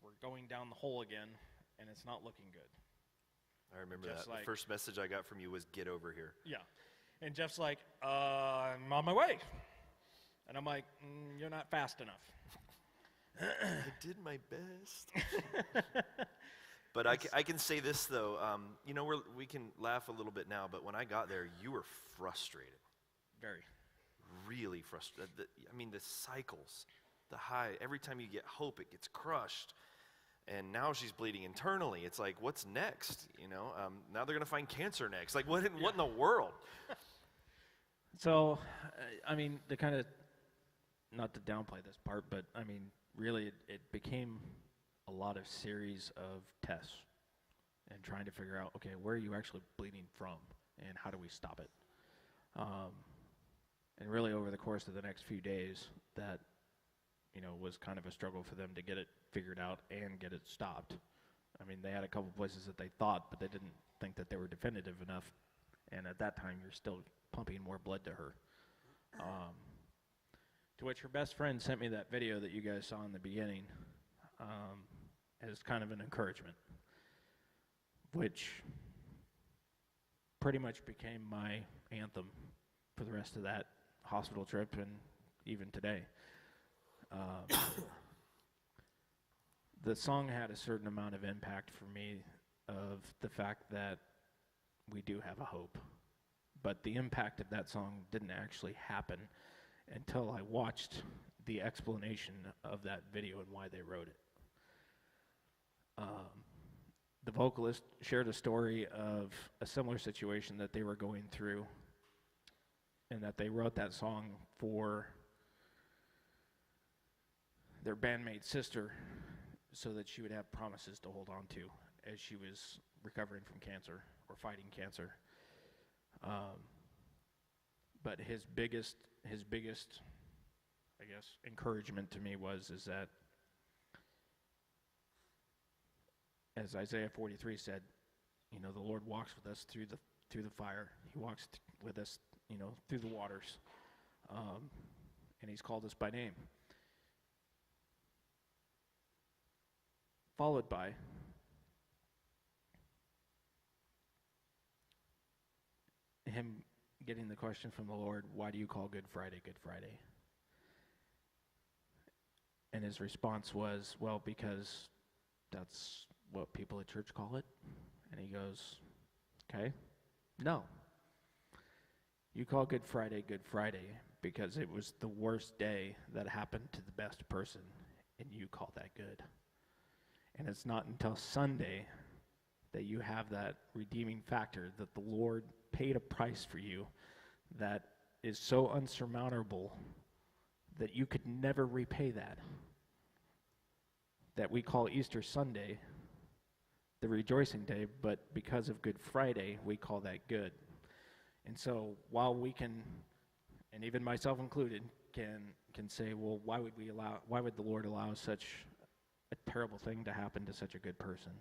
we're going down the hole again, and it's not looking good. I remember Jeff's that. like, the first message I got from you was, get over here. Yeah. And Jeff's like, I'm on my way. And I'm like, you're not fast enough. I did my best. But I can say this, though. We can laugh a little bit now, but when I got there, you were frustrated. Very. Really frustrated. The cycles, the high. Every time you get hope, it gets crushed. And now she's bleeding internally. It's like, what's next? Now they're going to find cancer next. Like, what in the world? So, to kind of, not to downplay this part, but really it became a lot of series of tests and trying to figure out, okay, where are you actually bleeding from and how do we stop it? And really over the course of the next few days, that, was kind of a struggle for them to get it figured out and get it stopped. They had a couple places that they thought, but they didn't think that they were definitive enough. And at that time, you're still pumping more blood to her. To which her best friend sent me that video that you guys saw in the beginning as kind of an encouragement, which pretty much became my anthem for the rest of that hospital trip and even today. The song had a certain amount of impact for me of the fact that we do have a hope. But the impact of that song didn't actually happen until I watched the explanation of that video and why they wrote it. The vocalist shared a story of a similar situation that they were going through, and that they wrote that song for their bandmate sister so that she would have promises to hold on to as she was recovering from cancer or fighting cancer. But his biggest, I guess, encouragement to me is that, as Isaiah 43 said, the Lord walks with us through the fire. He walks with us, through the waters, and He's called us by name. Followed by him getting the question from the Lord, why do you call Good Friday Good Friday? And his response was, well, because that's what people at church call it. And he goes, okay, no. You call Good Friday because it was the worst day that happened to the best person, and you call that good. And it's not until Sunday that you have that redeeming factor that the Lord paid a price for you that is so unsurmountable that you could never repay that we call Easter Sunday the rejoicing day, but because of Good Friday, we call that good. And so while we can, and even myself included, can say, well, why would the Lord allow such a terrible thing to happen to such a good person?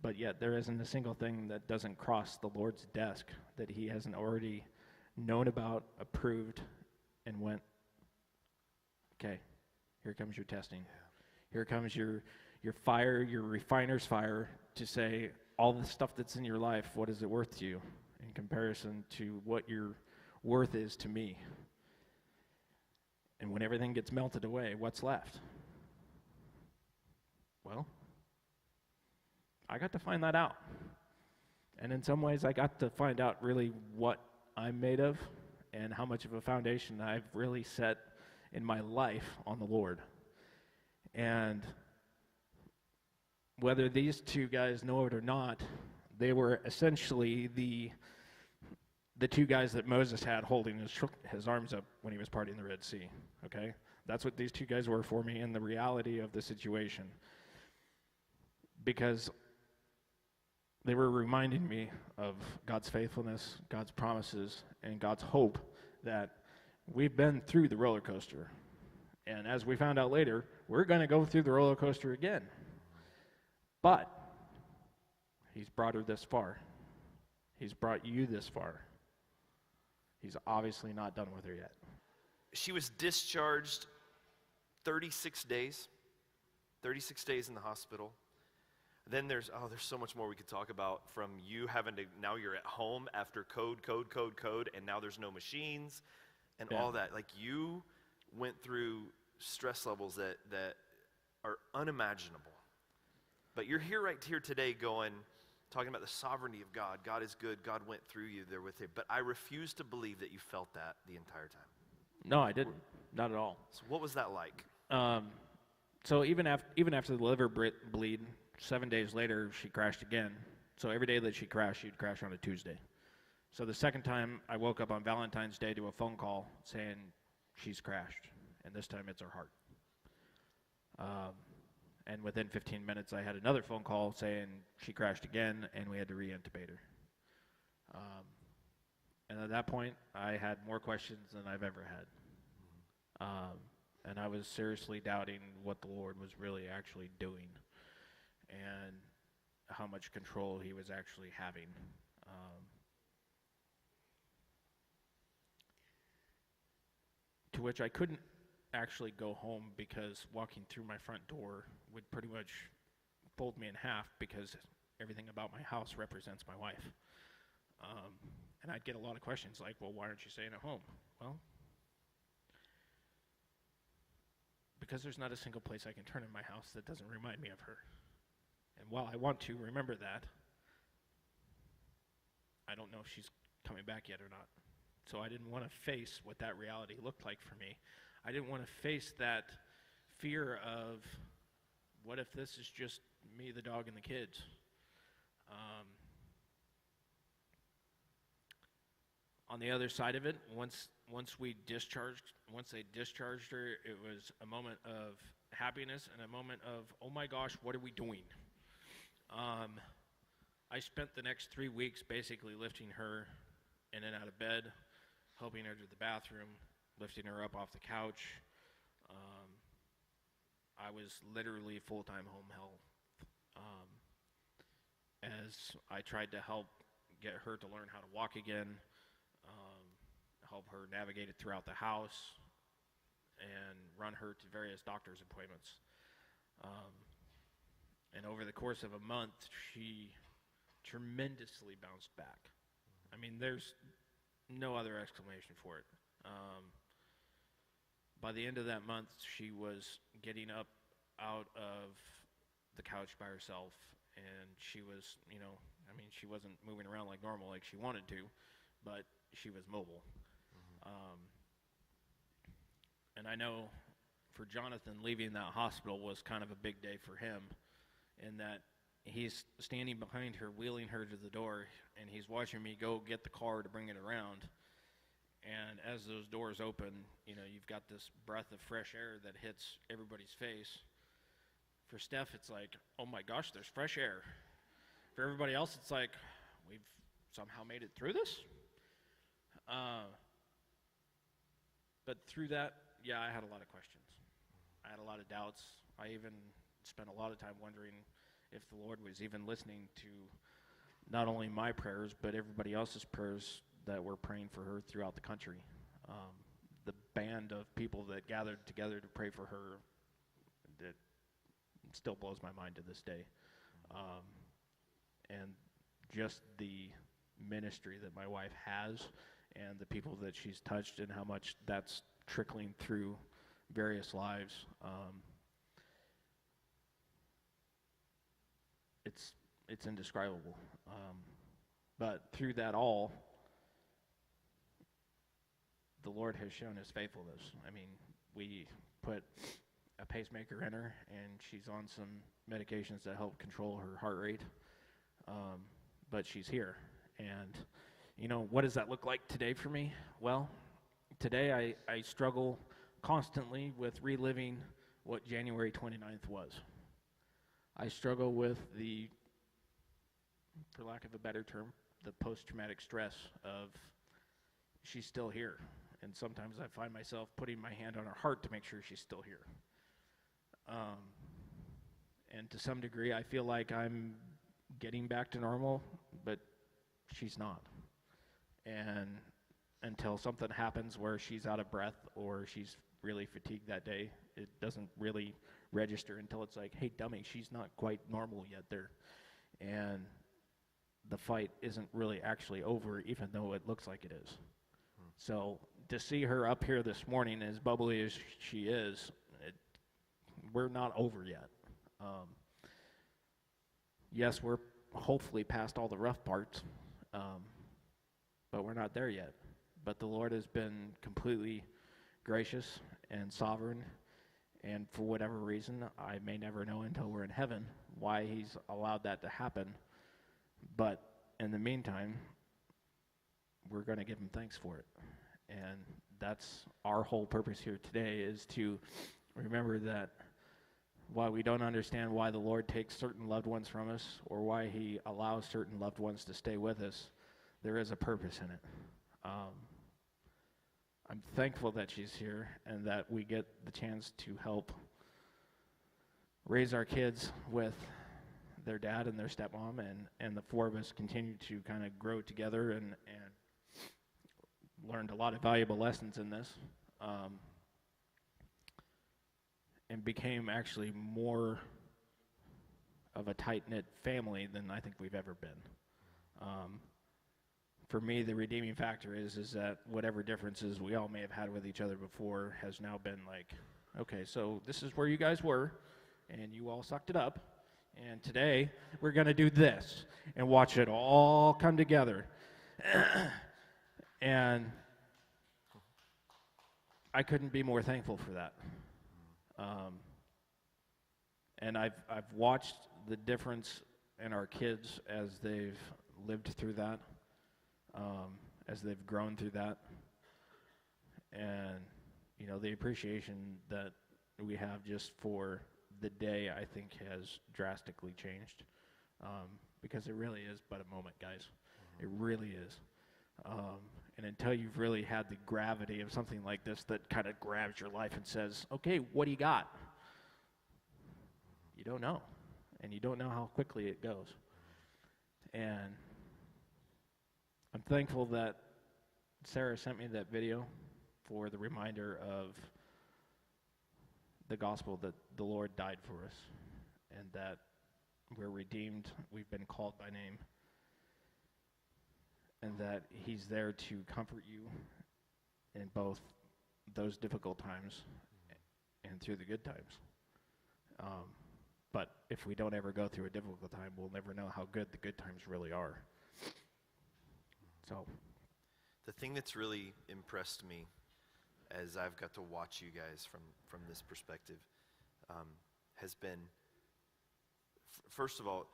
But yet there isn't a single thing that doesn't cross the Lord's desk that He hasn't already known about, approved, and went, okay, here comes your testing. Here comes your fire, your refiner's fire, to say all the stuff that's in your life, what is it worth to you in comparison to what you're worth is to me. And when everything gets melted away, what's left? Well, I got to find that out. And in some ways, I got to find out really what I'm made of and how much of a foundation I've really set in my life on the Lord. And whether these two guys know it or not, they were essentially the two guys that Moses had holding his arms up when he was parting the Red Sea, okay? That's what these two guys were for me in the reality of the situation. Because they were reminding me of God's faithfulness, God's promises, and God's hope that we've been through the roller coaster. And as we found out later, we're going to go through the roller coaster again. But he's brought her this far. He's brought you this far. He's obviously not done with her yet. She was discharged 36 days in the hospital. Then there's so much more we could talk about, from you having to, now you're at home after code, and now there's no machines and all that. Like, you went through stress levels that are unimaginable. But you're right here today talking about the sovereignty of God. God is good. God went through you there with him. But I refuse to believe that you felt that the entire time. No, I didn't. Not at all. So what was that like? So even after the liver bleed, 7 days later, she crashed again. So every day that she crashed, she'd crash on a Tuesday. So the second time, I woke up on Valentine's Day to a phone call saying she's crashed, and this time it's her heart. And within 15 minutes, I had another phone call saying she crashed again, and we had to re-intubate her. And at that point, I had more questions than I've ever had. And I was seriously doubting what the Lord was really actually doing and how much control he was actually having. To which I couldn't actually go home because walking through my front door would pretty much fold me in half, because everything about my house represents my wife. And I'd get a lot of questions like, well, why aren't you staying at home? Well, because there's not a single place I can turn in my house that doesn't remind me of her. And while I want to remember that, I don't know if she's coming back yet or not. So I didn't want to face what that reality looked like for me. I didn't want to face that fear of, what if this is just me, the dog, and the kids? On the other side of it, once they discharged her, it was a moment of happiness and a moment of, oh my gosh, what are we doing? I spent the next 3 weeks basically lifting her in and out of bed, helping her to the bathroom, lifting her up off the couch. I was literally full-time home health as I tried to help get her to learn how to walk again, help her navigate it throughout the house, and run her to various doctor's appointments. And over the course of a month, she tremendously bounced back. I mean, there's no other explanation for it. By the end of that month, she was getting up out of the couch by herself, and she was, she wasn't moving around like normal like she wanted to, but she was mobile. And I know for Jonathan, leaving that hospital was kind of a big day for him, in that he's standing behind her, wheeling her to the door, and he's watching me go get the car to bring it around. And as those doors open, you've got this breath of fresh air that hits everybody's face. For Steph, it's like, oh my gosh, there's fresh air. For everybody else, it's like, we've somehow made it through this. But through that, I had a lot of questions. I had a lot of doubts. I even spent a lot of time wondering if the Lord was even listening to not only my prayers, but everybody else's prayers that were praying for her throughout the country. The band of people that gathered together to pray for her, that still blows my mind to this day. And just the ministry that my wife has and the people that she's touched and how much that's trickling through various lives. It's indescribable. But through that all, the Lord has shown his faithfulness. I mean, we put a pacemaker in her, and she's on some medications that help control her heart rate. But she's here. And, you know, what does that look like today for me? Well, today I struggle constantly with reliving what January 29th was. I struggle with the, for lack of a better term, the post-traumatic stress of she's still here. And sometimes I find myself putting my hand on her heart to make sure she's still here. And to some degree, I feel like I'm getting back to normal, but she's not. And until something happens where she's out of breath or she's really fatigued that day, it doesn't really register until it's like, hey, dummy, she's not quite normal yet there. And the fight isn't really actually over, even though it looks like it is. So to see her up here this morning, as bubbly as she is, we're not over yet. Yes, we're hopefully past all the rough parts, but we're not there yet. But the Lord has been completely gracious and sovereign, and for whatever reason, I may never know until we're in heaven why he's allowed that to happen. But in the meantime, we're going to give him thanks for it. And that's our whole purpose here today, is to remember that while we don't understand why the Lord takes certain loved ones from us or why he allows certain loved ones to stay with us, there is a purpose in it. I'm thankful that she's here and that we get the chance to help raise our kids with their dad and their stepmom, and the four of us continue to kind of grow together and learned a lot of valuable lessons in this, and became actually more of a tight-knit family than I think we've ever been. For me, the redeeming factor is that whatever differences we all may have had with each other before has now been like, okay, so this is where you guys were, and you all sucked it up, and today we're going to do this and watch it all come together. And I couldn't be more thankful for that. And I've watched the difference in our kids as they've lived through that, as they've grown through that. And, you know, the appreciation that we have just for the day, I think, has drastically changed, because it really is but a moment, guys. It really is. And until you've really had the gravity of something like this that kind of grabs your life and says, okay, what do you got? You don't know. And you don't know how quickly it goes. And I'm thankful that Sarah sent me that video for the reminder of the gospel, that the Lord died for us and that we're redeemed, we've been called by name, and that he's there to comfort you in both those difficult times and through the good times. But if we don't ever go through a difficult time, we'll never know how good the good times really are. So, the thing that's really impressed me as I've got to watch you guys from this perspective has been, first of all,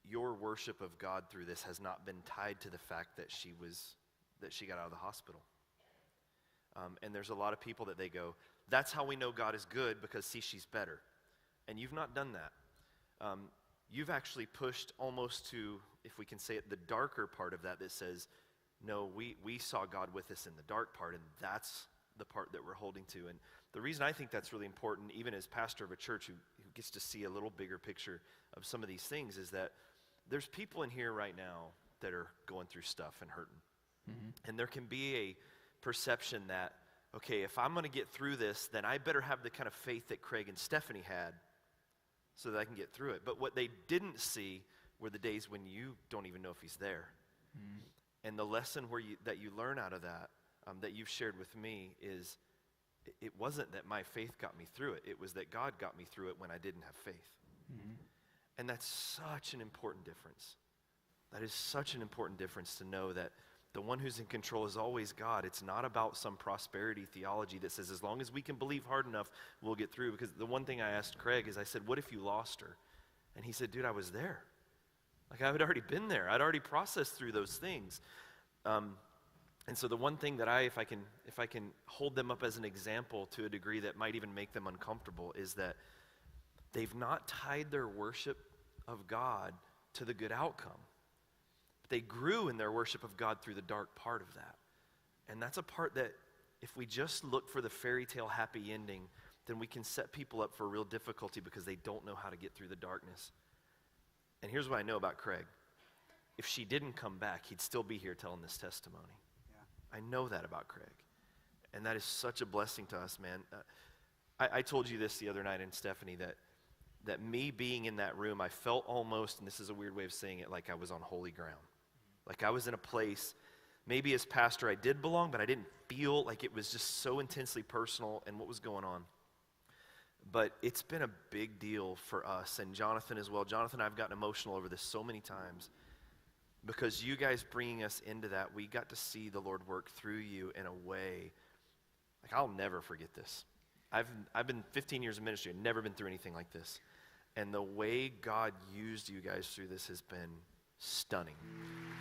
your worship of God through this has not been tied to the fact that she got out of the hospital. And there's a lot of people that they go, that's how we know God is good, because see, she's better. And you've not done that. You've actually pushed almost to, if we can say it, the darker part of that says, no, we saw God with us in the dark part, and that's the part that we're holding to. And the reason I think that's really important, even as pastor of a church who gets to see a little bigger picture of some of these things, is that there's people in here right now that are going through stuff and hurting. Mm-hmm. And there can be a perception that, okay, if I'm going to get through this, then I better have the kind of faith that Craig and Stephanie had so that I can get through it. But what they didn't see were the days when you don't even know if he's there. Mm-hmm. And the lesson that you learn out of that, that you've shared with me, is it wasn't that my faith got me through it. It was that God got me through it when I didn't have faith. Mm-hmm. And that's such an important difference. That is such an important difference, to know that the one who's in control is always God. It's not about some prosperity theology that says as long as we can believe hard enough, we'll get through. Because the one thing I asked Craig is, I said, what if you lost her? And he said, dude, I was there. Like, I had already been there. I'd already processed through those things. And so the one thing that if I can hold them up as an example to a degree that might even make them uncomfortable, is that they've not tied their worship of God to the good outcome. But they grew in their worship of God through the dark part of that. And that's a part that, if we just look for the fairy tale happy ending, then we can set people up for real difficulty, because they don't know how to get through the darkness. And here's what I know about Craig. If she didn't come back, he'd still be here telling this testimony. Yeah. I know that about Craig. And that is such a blessing to us, man. I told you this the other night in Stephanie, that me being in that room, I felt almost, and this is a weird way of saying it, like I was on holy ground. Like I was in a place, maybe as pastor I did belong, but I didn't feel like it was just so intensely personal and what was going on. But it's been a big deal for us, and Jonathan as well. Jonathan and I have gotten emotional over this so many times, because you guys bringing us into that, we got to see the Lord work through you in a way, like I'll never forget this. I've been 15 years in ministry. I've never been through anything like this. And the way God used you guys through this has been stunning.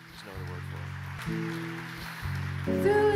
There's no other word for it.